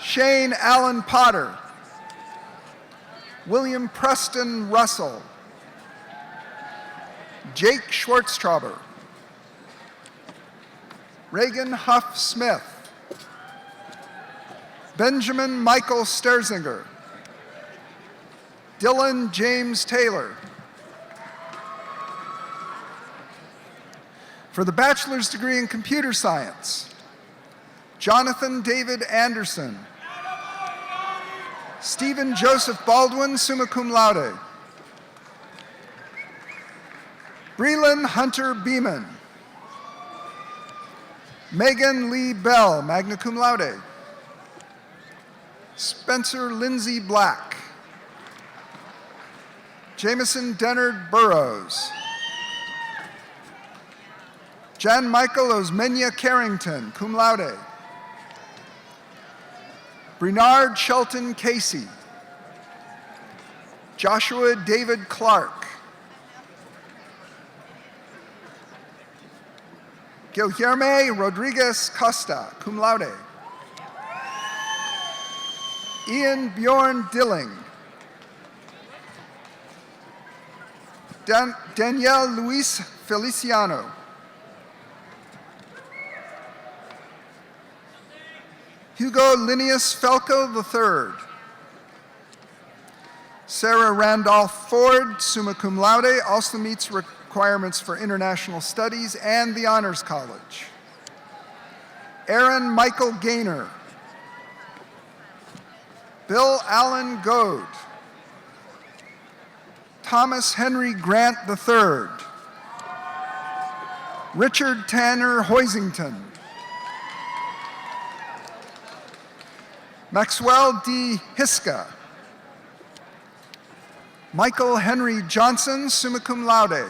Shane Allen Potter. William Preston Russell. Jake Schwartztrauber. Reagan Huff Smith. Benjamin Michael Sterzinger. Dylan James Taylor. For the bachelor's degree in computer science, Jonathan David Anderson. Stephen Joseph Baldwin, summa cum laude. Breland Hunter Beeman. Megan Lee Bell, magna cum laude. Spencer Lindsay Black. Jameson Dennard Burrows. Jan Michael Osmenya Carrington, cum laude. Bernard Shelton Casey. Joshua David Clark. Guilherme Rodriguez Costa, cum laude. Ian Bjorn Dilling. Danielle Luis Feliciano. Hugo Linnaeus Felco III. Sarah Randolph Ford, summa cum laude, also meets requirements for international studies and the Honors College. Aaron Michael Gaynor. Bill Allen Goad. Thomas Henry Grant III. Richard Tanner Hoisington. Maxwell D. Hiska. Michael Henry Johnson, summa cum laude.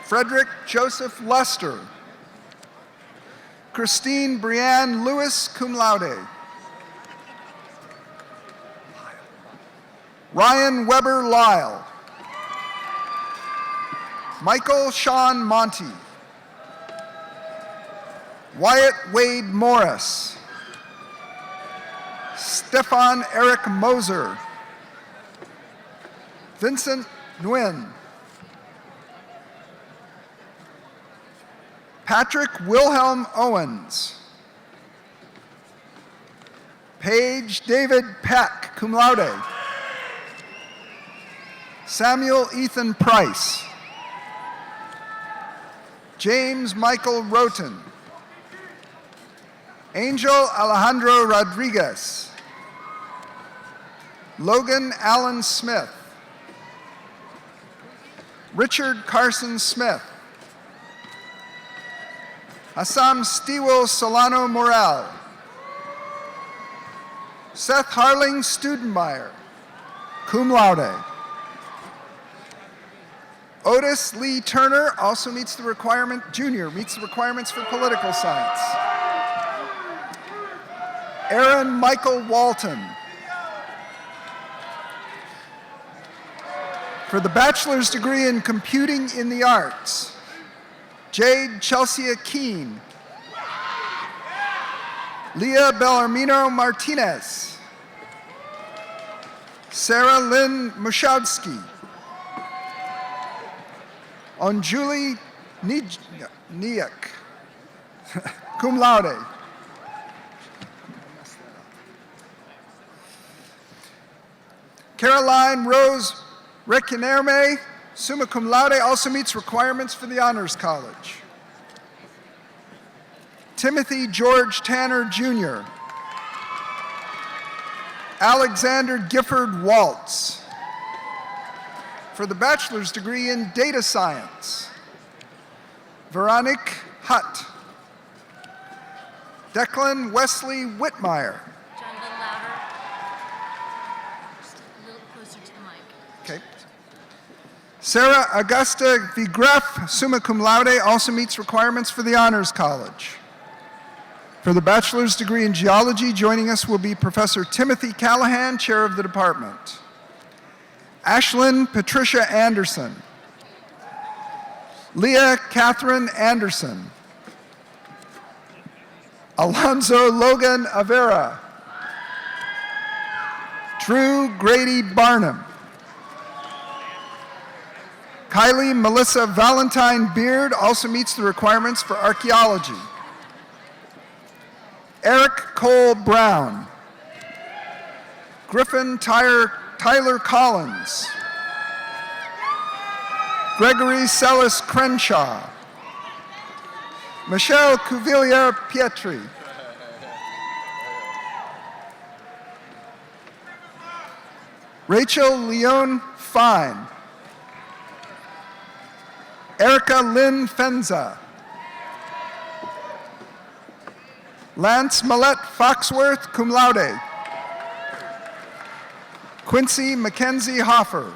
Frederick Joseph Lester. Christine Brianne Lewis, cum laude. Ryan Weber Lyle. Michael Sean Monty. Wyatt Wade Morris. Stefan Eric Moser. Vincent Nguyen. Patrick Wilhelm Owens. Paige David Peck, cum laude. Samuel Ethan Price. James Michael Roten. Angel Alejandro Rodriguez. Logan Allen Smith. Richard Carson Smith. Hassan Stiwo Solano Morel. Seth Harling Studenmeyer, cum laude. Otis Lee Turner also meets the requirement, Jr. meets the requirements for political science. Aaron Michael Walton. For the bachelor's degree in computing in the arts, Jade Chelsea Keene. Leah Bellarmino Martinez. Sarah Lynn Mushowski. Anjuli Niak, cum laude. Caroline Rose Requinerme, summa cum laude, also meets requirements for the Honors College. Timothy George Tanner, Jr. Alexander Gifford Waltz. For the bachelor's degree in data science, Veronique Hutt. Declan Wesley Whitmire. John, a little louder. Just a little closer to the mic. Okay. Sarah Augusta Vigreff, summa cum laude, also meets requirements for the Honors College. For the bachelor's degree in geology, joining us will be Professor Timothy Callahan, chair of the department. Ashlyn Patricia Anderson. Leah Catherine Anderson. Alonzo Logan Avera. Drew Grady Barnum. Kylie Melissa Valentine Beard also meets the requirements for archaeology. Eric Cole Brown. Griffin Tyler Collins. Gregory Sellis Crenshaw. Michelle Cuvillier Pietri. Rachel Leon Fine. Erica Lynn Fenza. Lance Millette Foxworth, cum laude. Quincy Mackenzie Hoffer.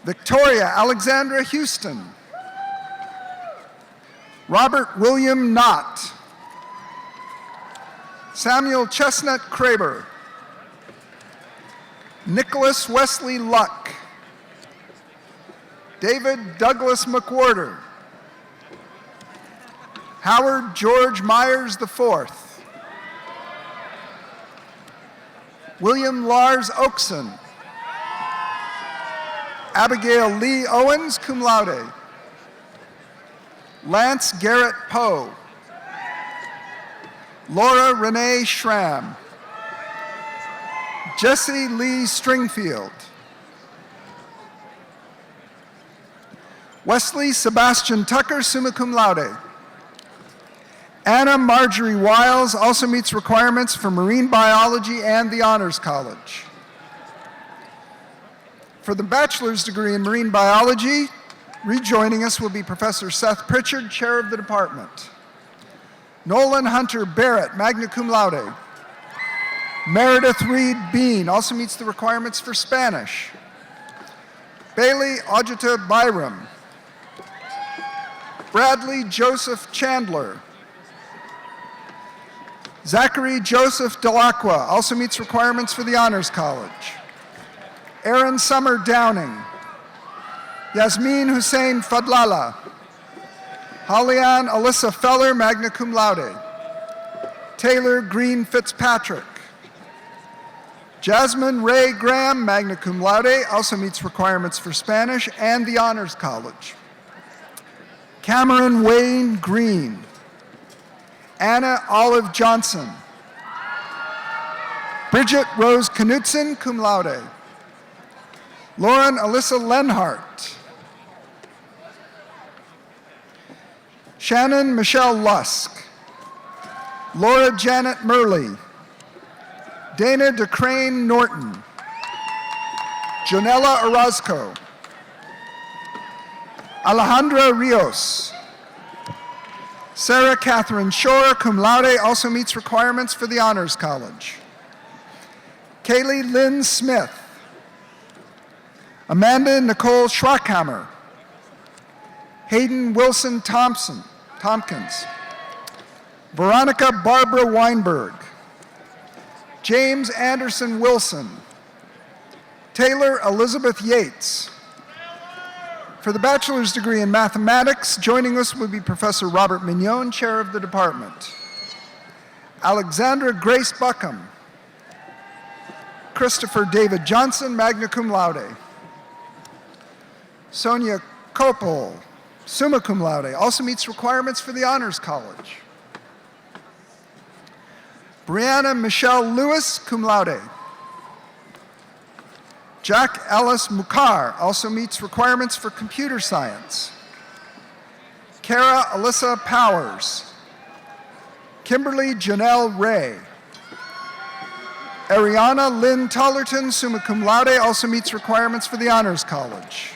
Victoria Alexandra Houston. Robert William Knott. Samuel Chestnut Kraber. Nicholas Wesley Luck. David Douglas McWhorter. Howard George Myers IV. William Lars Oakson. Abigail Lee Owens, cum laude. Lance Garrett Poe. Laura Renee Schramm. Jesse Lee Stringfield. Wesley Sebastian Tucker, summa cum laude. Anna Marjorie Wiles also meets requirements for marine biology and the Honors College. For the bachelor's degree in marine biology, rejoining us will be Professor Seth Pritchard, chair of the department. Nolan Hunter Barrett, magna cum laude. Meredith Reed Bean also meets the requirements for Spanish. Bailey Ojita Byram. Bradley Joseph Chandler. Zachary Joseph Delacqua also meets requirements for the Honors College. Aaron Summer Downing. Yasmin Hussein Fadlala. Hollian Alyssa Feller, magna cum laude. Taylor Green Fitzpatrick. Jasmine Ray Graham, magna cum laude, also meets requirements for Spanish and the Honors College. Cameron Wayne Green. Anna Olive Johnson. Bridget Rose Knudsen, cum laude. Lauren Alyssa Lenhart. Shannon Michelle Lusk. Laura Janet Murley. Dana DeCrane Norton. Jonella Orozco. Alejandra Rios. Sarah Catherine Shore, cum laude, also meets requirements for the Honors College. Kaylee Lynn Smith. Amanda Nicole Schrockhammer. Hayden Wilson Tompkins. Veronica Barbara Weinberg. James Anderson Wilson. Taylor Elizabeth Yates. For the bachelor's degree in mathematics, joining us would be Professor Robert Mignon, chair of the department. Alexandra Grace Buckham. Christopher David Johnson, magna cum laude. Sonia Kopel, summa cum laude, also meets requirements for the Honors College. Brianna Michelle Lewis, cum laude. Jack Ellis Mukar also meets requirements for computer science. Kara Alyssa Powers. Kimberly Janelle Ray. Ariana Lynn Tollerton, summa cum laude, also meets requirements for the Honors College.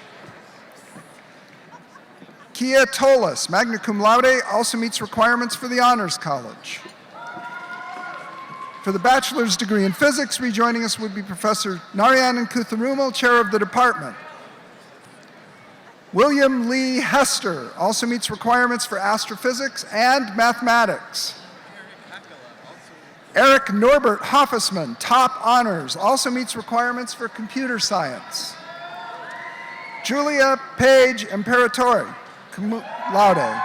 Kia Tolas, magna cum laude, also meets requirements for the Honors College. For the bachelor's degree in physics, rejoining us would be Professor Narayanan Kutharumal, chair of the department. William Lee Hester also meets requirements for astrophysics and mathematics. Eric Norbert Hoffesman, top honors, also meets requirements for computer science. Julia Page Imperatori, cum laude.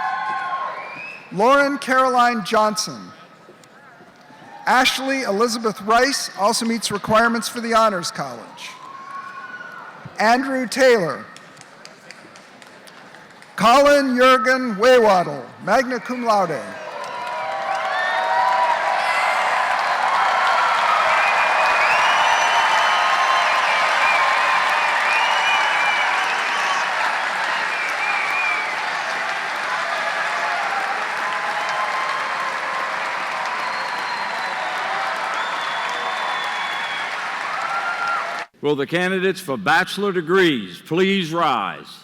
Lauren Caroline Johnson. Ashley Elizabeth Rice also meets requirements for the Honors College. Andrew Taylor. Colin Jurgen Waywaddle, magna cum laude. Will the candidates for bachelor degrees please rise?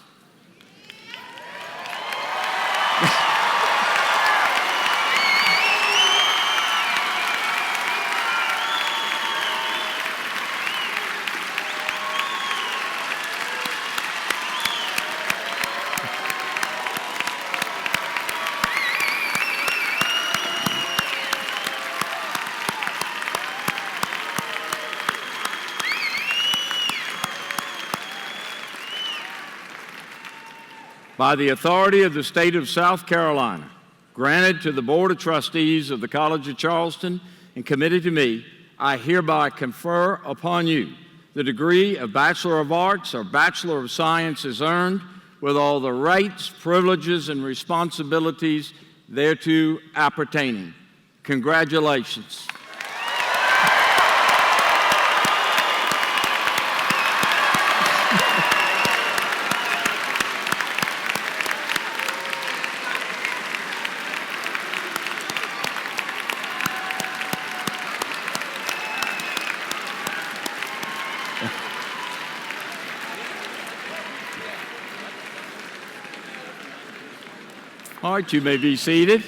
By the authority of the state of South Carolina, granted to the Board of Trustees of the College of Charleston and committed to me, I hereby confer upon you the degree of Bachelor of Arts or Bachelor of Science as earned with all the rights, privileges, and responsibilities thereto appertaining. Congratulations. All right, you may be seated.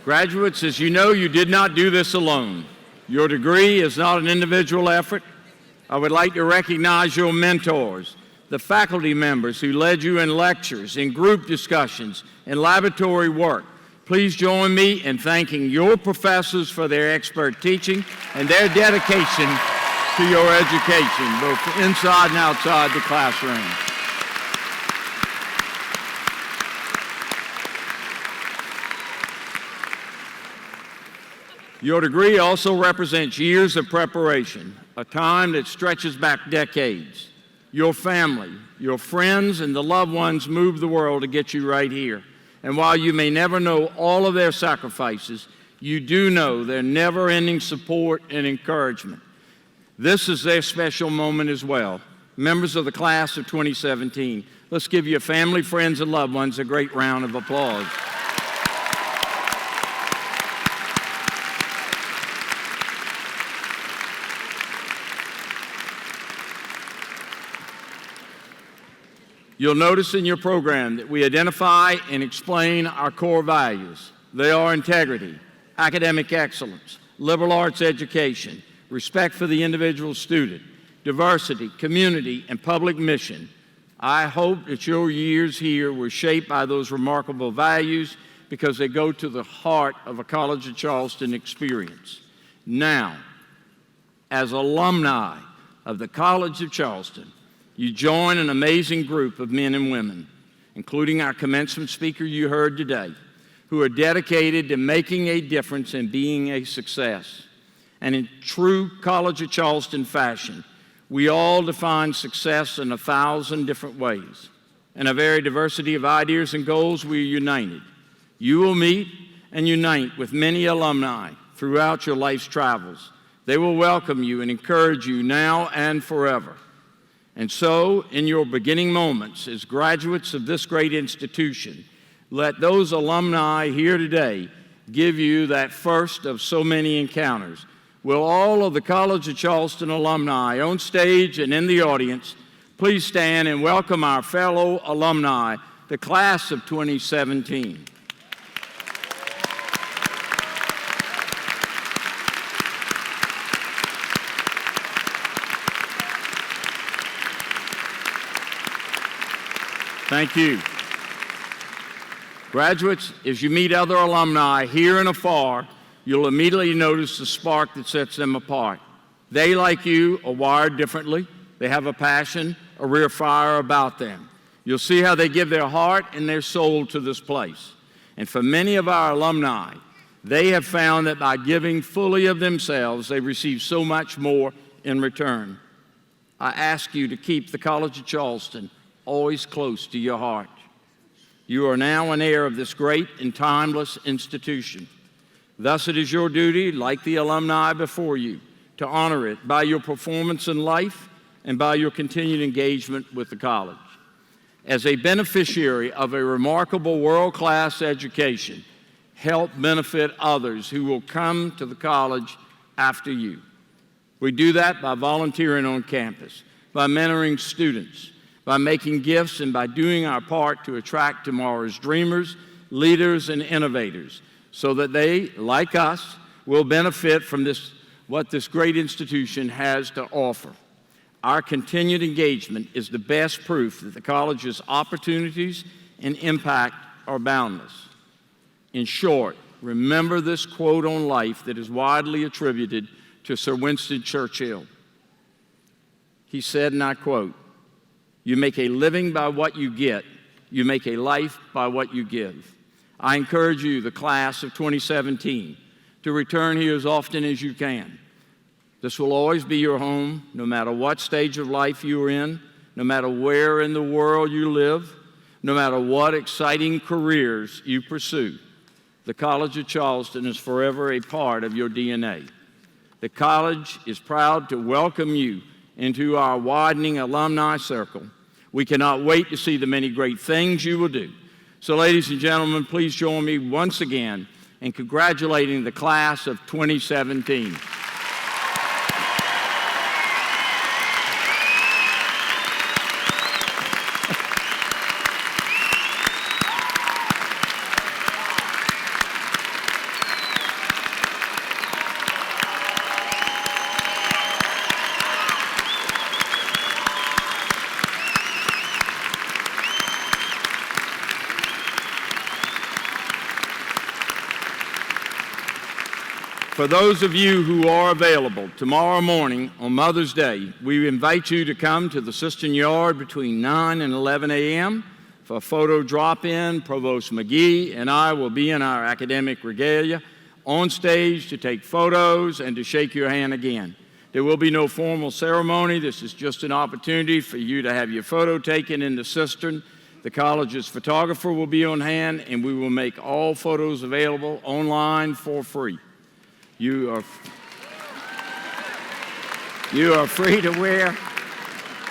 Graduates, as you know, you did not do this alone. Your degree is not an individual effort. I would like to recognize your mentors, the faculty members who led you in lectures, in group discussions, and laboratory work. Please join me in thanking your professors for their expert teaching and their dedication to your education, both inside and outside the classroom. Your degree also represents years of preparation, a time that stretches back decades. Your family, your friends, and the loved ones moved the world to get you right here. And while you may never know all of their sacrifices, you do know their never-ending support and encouragement. This is their special moment as well. Members of the class of 2017, let's give your family, friends, and loved ones a great round of applause. You'll notice in your program that we identify and explain our core values. They are integrity, academic excellence, liberal arts education, respect for the individual student, diversity, community, and public mission. I hope that your years here were shaped by those remarkable values because they go to the heart of a College of Charleston experience. Now, as alumni of the College of Charleston, you join an amazing group of men and women, including our commencement speaker you heard today, who are dedicated to making a difference and being a success. And in true College of Charleston fashion, we all define success in 1,000 different ways. In a very diversity of ideas and goals, we are united. You will meet and unite with many alumni throughout your life's travels. They will welcome you and encourage you now and forever. And so, in your beginning moments as graduates of this great institution, let those alumni here today give you that first of so many encounters. Will all of the College of Charleston alumni on stage and in the audience please stand and welcome our fellow alumni, the class of 2017. Thank you. Graduates, as you meet other alumni here and afar, you'll immediately notice the spark that sets them apart. They, like you, are wired differently. They have a passion, a real fire about them. You'll see how they give their heart and their soul to this place. And for many of our alumni, they have found that by giving fully of themselves, they receive so much more in return. I ask you to keep the College of Charleston always close to your heart. You are now an heir of this great and timeless institution. Thus, it is your duty, like the alumni before you, to honor it by your performance in life and by your continued engagement with the college. As a beneficiary of a remarkable world-class education, help benefit others who will come to the college after you. We do that by volunteering on campus, by mentoring students, by making gifts, and by doing our part to attract tomorrow's dreamers, leaders, and innovators, so that they, like us, will benefit from what this great institution has to offer. Our continued engagement is the best proof that the college's opportunities and impact are boundless. In short, remember this quote on life that is widely attributed to Sir Winston Churchill. He said, and I quote, "You make a living by what you get. You make a life by what you give." I encourage you, the class of 2017, to return here as often as you can. This will always be your home, no matter what stage of life you are in, no matter where in the world you live, no matter what exciting careers you pursue. The College of Charleston is forever a part of your DNA. The college is proud to welcome you into our widening alumni circle. We cannot wait to see the many great things you will do. So, ladies and gentlemen, please join me once again in congratulating the class of 2017. For those of you who are available, tomorrow morning on Mother's Day, we invite you to come to the Cistern Yard between 9 and 11 a.m. for a photo drop-in. Provost McGee and I will be in our academic regalia on stage to take photos and to shake your hand again. There will be no formal ceremony. This is just an opportunity for you to have your photo taken in the cistern. The college's photographer will be on hand, and we will make all photos available online for free. You are free to wear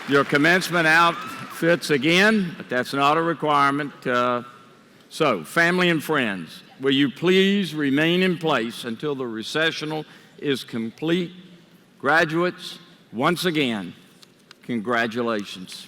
your commencement outfits again, but that's not a requirement. So, family and friends, will you please remain in place until the recessional is complete? Graduates, once again, congratulations.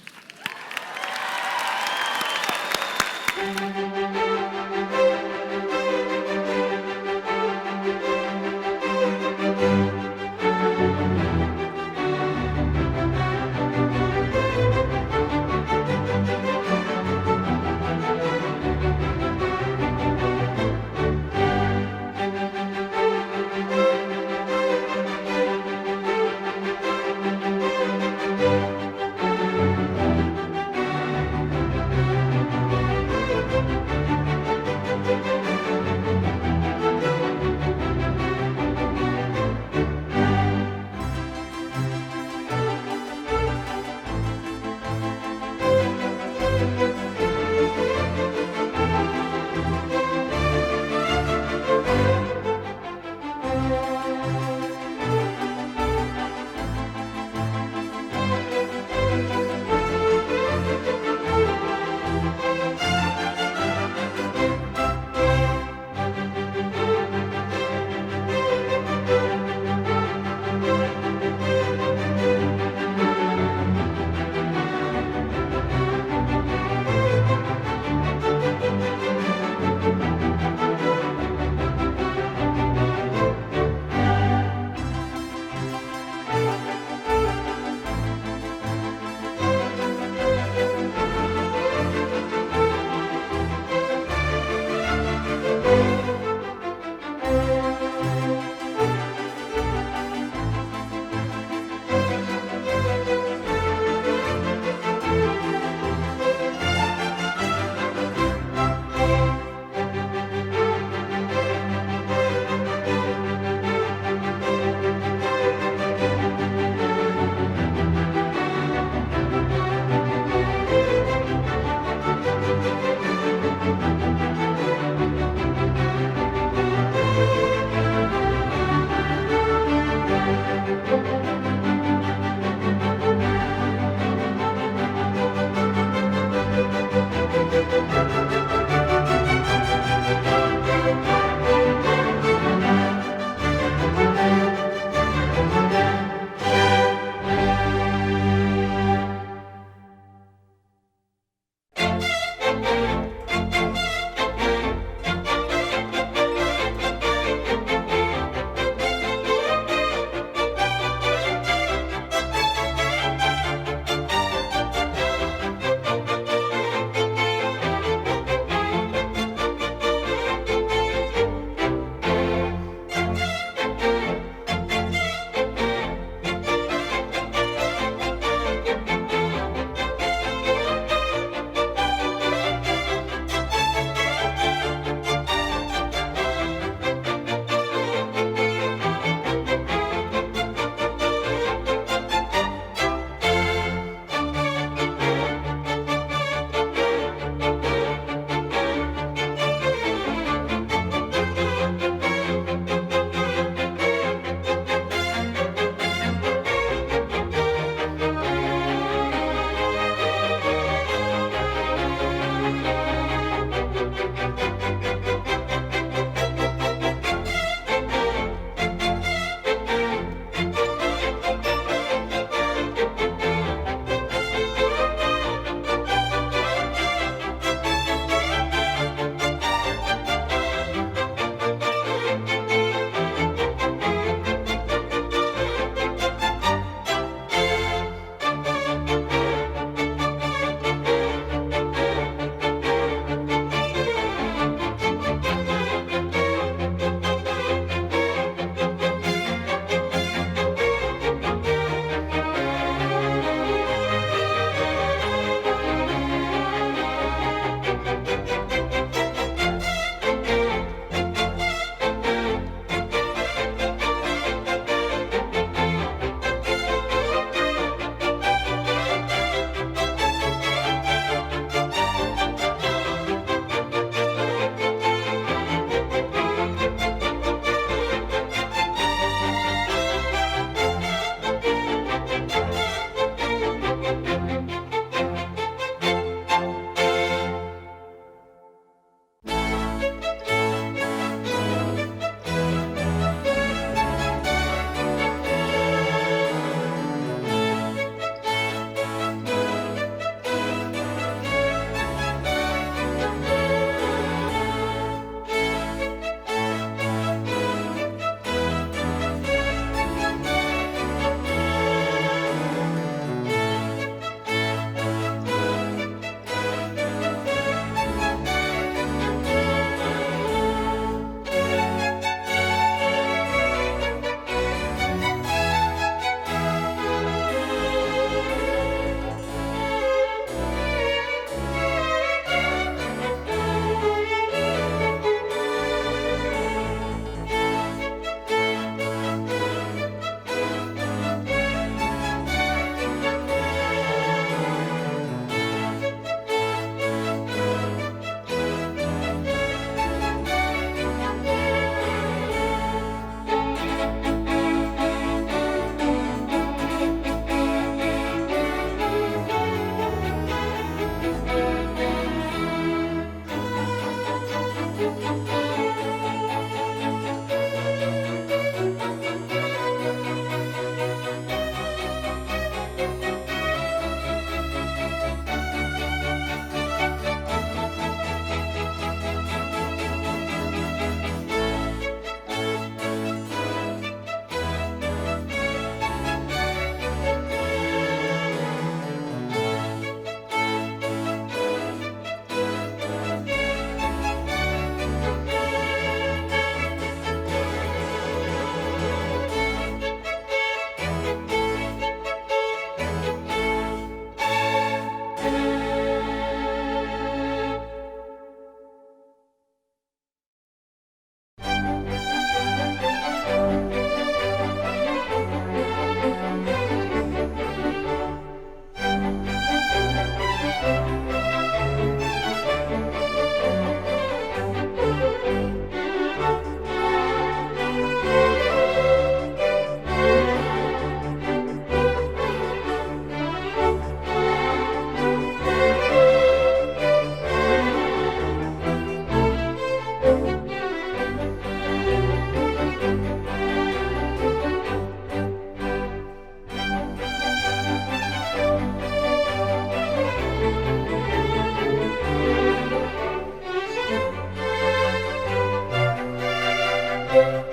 Thank you.